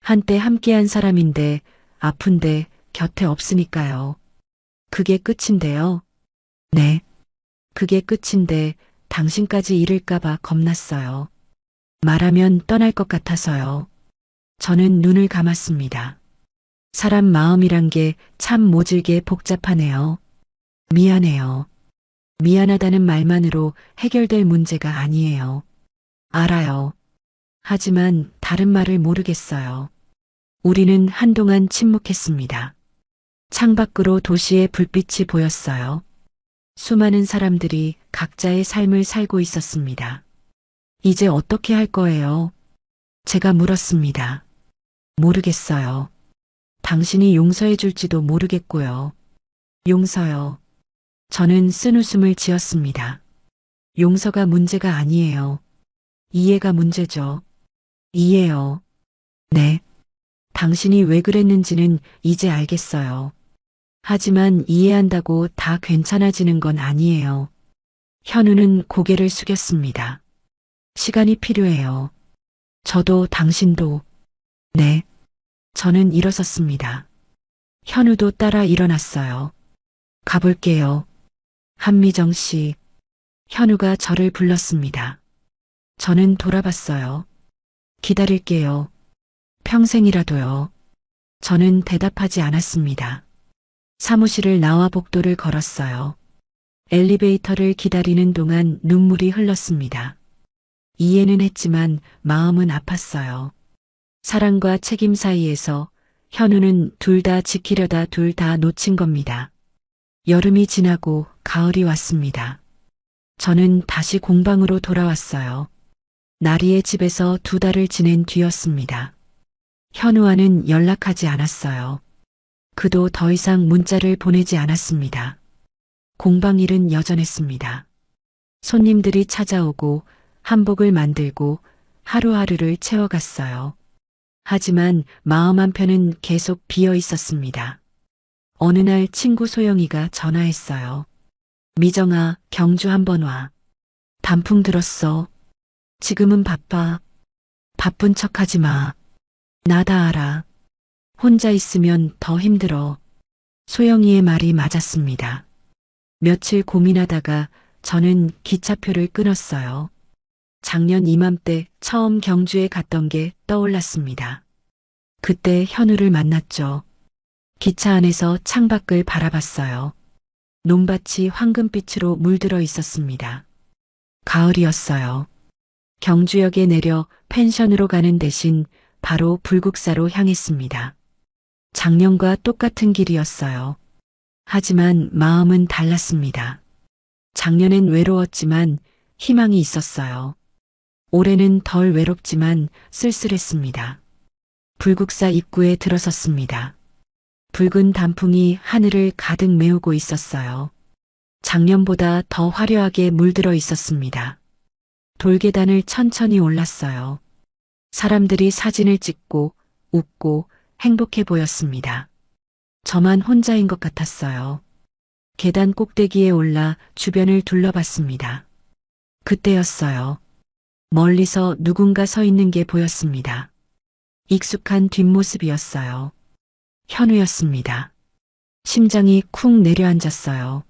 한때 함께한 사람인데 아픈데 곁에 없으니까요. 그게 끝인데요. 네. 그게 끝인데 당신까지 잃을까봐 겁났어요. 말하면 떠날 것 같아서요. 저는 눈을 감았습니다. 사람 마음이란 게 참 모질게 복잡하네요. 미안해요. 미안하다는 말만으로 해결될 문제가 아니에요. 알아요. 하지만 다른 말을 모르겠어요. 우리는 한동안 침묵했습니다. 창밖으로 도시의 불빛이 보였어요. 수많은 사람들이 각자의 삶을 살고 있었습니다. 이제 어떻게 할 거예요? 제가 물었습니다. 모르겠어요. 당신이 용서해 줄지도 모르겠고요. 용서요. 저는 쓴웃음을 지었습니다. 용서가 문제가 아니에요. 이해가 문제죠. 이해요. 네. 당신이 왜 그랬는지는 이제 알겠어요. 하지만 이해한다고 다 괜찮아지는 건 아니에요. 현우는 고개를 숙였습니다. 시간이 필요해요. 저도 당신도. 네. 저는 일어섰습니다. 현우도 따라 일어났어요. 가볼게요. 한미정 씨. 현우가 저를 불렀습니다. 저는 돌아봤어요. 기다릴게요. 평생이라도요. 저는 대답하지 않았습니다. 사무실을 나와 복도를 걸었어요. 엘리베이터를 기다리는 동안 눈물이 흘렀습니다. 이해는 했지만 마음은 아팠어요. 사랑과 책임 사이에서 현우는 둘 다 지키려다 둘 다 놓친 겁니다. 여름이 지나고 가을이 왔습니다. 저는 다시 공방으로 돌아왔어요. 나리의 집에서 2달을 지낸 뒤였습니다. 현우와는 연락하지 않았어요. 그도 더 이상 문자를 보내지 않았습니다. 공방 일은 여전했습니다. 손님들이 찾아오고 한복을 만들고 하루하루를 채워갔어요. 하지만 마음 한편은 계속 비어 있었습니다. 어느 날 친구 소영이가 전화했어요. 미정아, 경주 한번 와. 단풍 들었어. 지금은 바빠. 바쁜 척하지 마. 나 다 알아. 혼자 있으면 더 힘들어. 소영이의 말이 맞았습니다. 며칠 고민하다가 저는 기차표를 끊었어요. 작년 이맘때 처음 경주에 갔던 게 떠올랐습니다. 그때 현우를 만났죠. 기차 안에서 창밖을 바라봤어요. 논밭이 황금빛으로 물들어 있었습니다. 가을이었어요. 경주역에 내려 펜션으로 가는 대신 바로 불국사로 향했습니다. 작년과 똑같은 길이었어요. 하지만 마음은 달랐습니다. 작년엔 외로웠지만 희망이 있었어요. 올해는 덜 외롭지만 쓸쓸했습니다. 불국사 입구에 들어섰습니다. 붉은 단풍이 하늘을 가득 메우고 있었어요. 작년보다 더 화려하게 물들어 있었습니다. 돌계단을 천천히 올랐어요. 사람들이 사진을 찍고 웃고 행복해 보였습니다. 저만 혼자인 것 같았어요. 계단 꼭대기에 올라 주변을 둘러봤습니다. 그때였어요. 멀리서 누군가 서 있는 게 보였습니다. 익숙한 뒷모습이었어요. 현우였습니다. 심장이 쿵 내려앉았어요.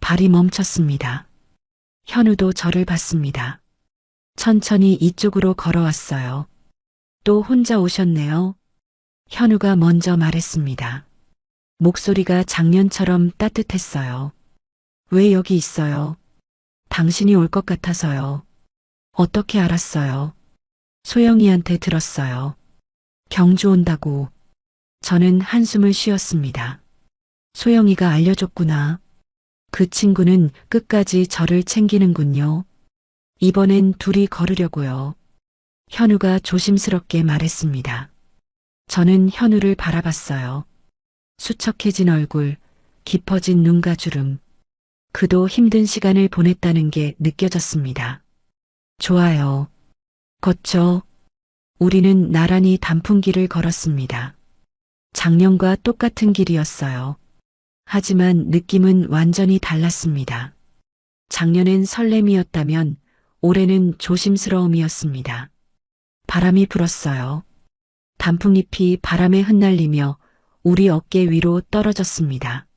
발이 멈췄습니다. 현우도 저를 봤습니다. 천천히 이쪽으로 걸어왔어요. 또 혼자 오셨네요. 현우가 먼저 말했습니다. 목소리가 작년처럼 따뜻했어요. 왜 여기 있어요? 당신이 올 것 같아서요. 어떻게 알았어요? 소영이한테 들었어요. 경주 온다고. 저는 한숨을 쉬었습니다. 소영이가 알려줬구나. 그 친구는 끝까지 저를 챙기는군요. 이번엔 둘이 걸으려고요. 현우가 조심스럽게 말했습니다. 저는 현우를 바라봤어요. 수척해진 얼굴, 깊어진 눈가 주름. 그도 힘든 시간을 보냈다는 게 느껴졌습니다. 좋아요. 걷죠. 우리는 나란히 단풍길을 걸었습니다. 작년과 똑같은 길이었어요. 하지만 느낌은 완전히 달랐습니다. 작년엔 설렘이었다면 올해는 조심스러움이었습니다. 바람이 불었어요. 단풍잎이 바람에 흩날리며 우리 어깨 위로 떨어졌습니다.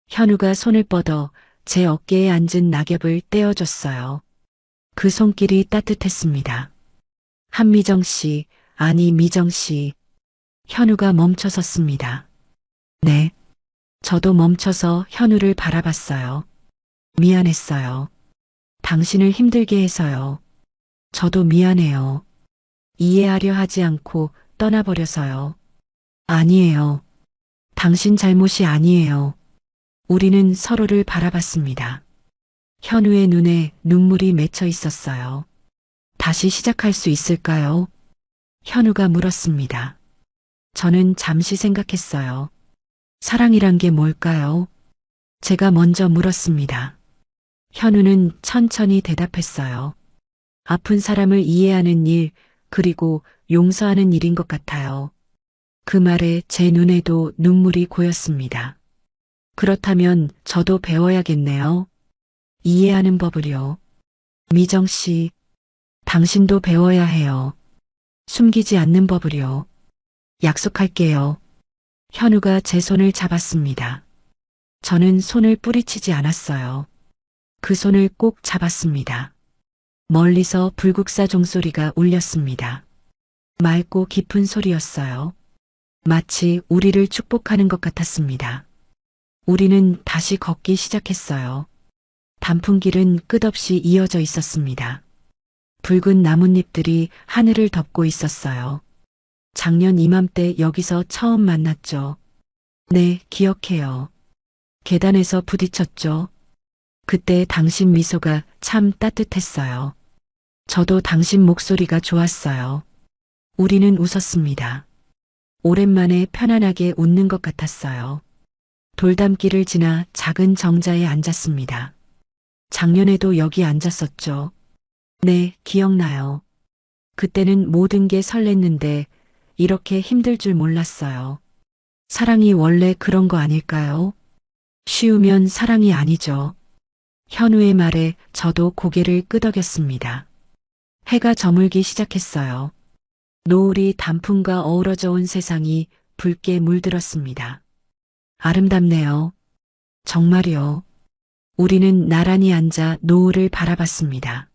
현우가 손을 뻗어 제 어깨에 앉은 낙엽을 떼어줬어요. 그 손길이 따뜻했습니다. 한미정 씨, 아니 미정 씨. 현우가 멈춰 섰습니다. 네. 저도 멈춰서 현우를 바라봤어요. 미안했어요. 당신을 힘들게 해서요. 저도 미안해요. 이해하려 하지 않고 떠나버려서요. 아니에요. 당신 잘못이 아니에요. 우리는 서로를 바라봤습니다. 현우의 눈에 눈물이 맺혀 있었어요. 다시 시작할 수 있을까요? 현우가 물었습니다. 저는 잠시 생각했어요. 사랑이란 게 뭘까요? 제가 먼저 물었습니다. 현우는 천천히 대답했어요. 아픈 사람을 이해하는 일, 그리고 용서하는 일인 것 같아요. 그 말에 제 눈에도 눈물이 고였습니다. 그렇다면 저도 배워야겠네요. 이해하는 법을요. 미정 씨, 당신도 배워야 해요. 숨기지 않는 법을요. 약속할게요. 현우가 제 손을 잡았습니다. 저는 손을 뿌리치지 않았어요. 그 손을 꼭 잡았습니다. 멀리서 불국사 종소리가 울렸습니다. 맑고 깊은 소리였어요. 마치 우리를 축복하는 것 같았습니다. 우리는 다시 걷기 시작했어요. 단풍길은 끝없이 이어져 있었습니다. 붉은 나뭇잎들이 하늘을 덮고 있었어요. 작년 이맘때 여기서 처음 만났죠. 네, 기억해요. 계단에서 부딪혔죠. 그때 당신 미소가 참 따뜻했어요. 저도 당신 목소리가 좋았어요. 우리는 웃었습니다. 오랜만에 편안하게 웃는 것 같았어요. 돌담길을 지나 작은 정자에 앉았습니다. 작년에도 여기 앉았었죠. 네, 기억나요. 그때는 모든 게 설렜는데 이렇게 힘들 줄 몰랐어요. 사랑이 원래 그런 거 아닐까요? 쉬우면 사랑이 아니죠. 현우의 말에 저도 고개를 끄덕였습니다. 해가 저물기 시작했어요. 노을이 단풍과 어우러져 온 세상이 붉게 물들었습니다. 아름답네요. 정말요. 우리는 나란히 앉아 노을을 바라봤습니다.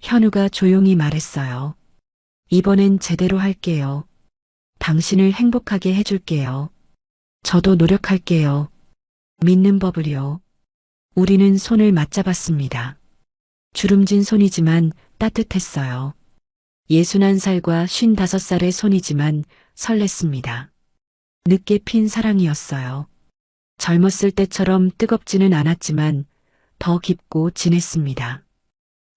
현우가 조용히 말했어요. 이번엔 제대로 할게요. 당신을 행복하게 해줄게요. 저도 노력할게요. 믿는 법을요. 우리는 손을 맞잡았습니다. 주름진 손이지만 따뜻했어요. 61살과 55살의 손이지만 설렜습니다. 늦게 핀 사랑이었어요. 젊었을 때처럼 뜨겁지는 않았지만 더 깊고 진했습니다.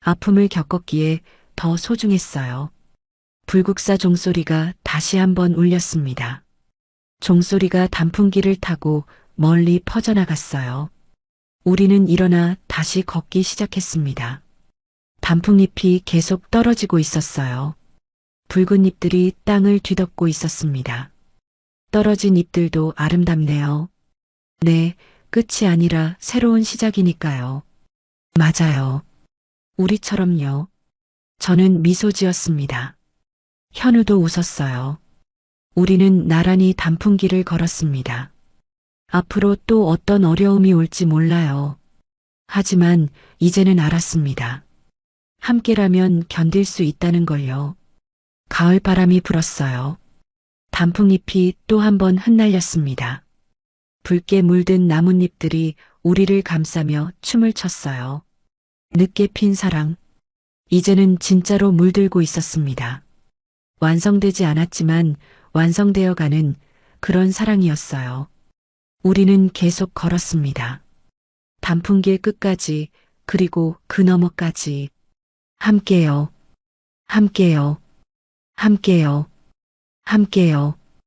아픔을 겪었기에 더 소중했어요. 불국사 종소리가 다시 한번 울렸습니다. 종소리가 단풍길을 타고 멀리 퍼져나갔어요. 우리는 일어나 다시 걷기 시작했습니다. 단풍잎이 계속 떨어지고 있었어요. 붉은 잎들이 땅을 뒤덮고 있었습니다. 떨어진 잎들도 아름답네요. 네, 끝이 아니라 새로운 시작이니까요. 맞아요. 우리처럼요. 저는 미소 지었습니다. 현우도 웃었어요. 우리는 나란히 단풍길을 걸었습니다. 앞으로 또 어떤 어려움이 올지 몰라요. 하지만 이제는 알았습니다. 함께라면 견딜 수 있다는 걸요. 가을 바람이 불었어요. 단풍잎이 또 한 번 흩날렸습니다. 붉게 물든 나뭇잎들이 우리를 감싸며 춤을 췄어요. 늦게 핀 사랑. 이제는 진짜로 물들고 있었습니다. 완성되지 않았지만 완성되어 가는 그런 사랑이었어요. 우리는 계속 걸었습니다. 단풍길 끝까지, 그리고 그 너머까지. 함께요. 함께요. 함께요. 함께요.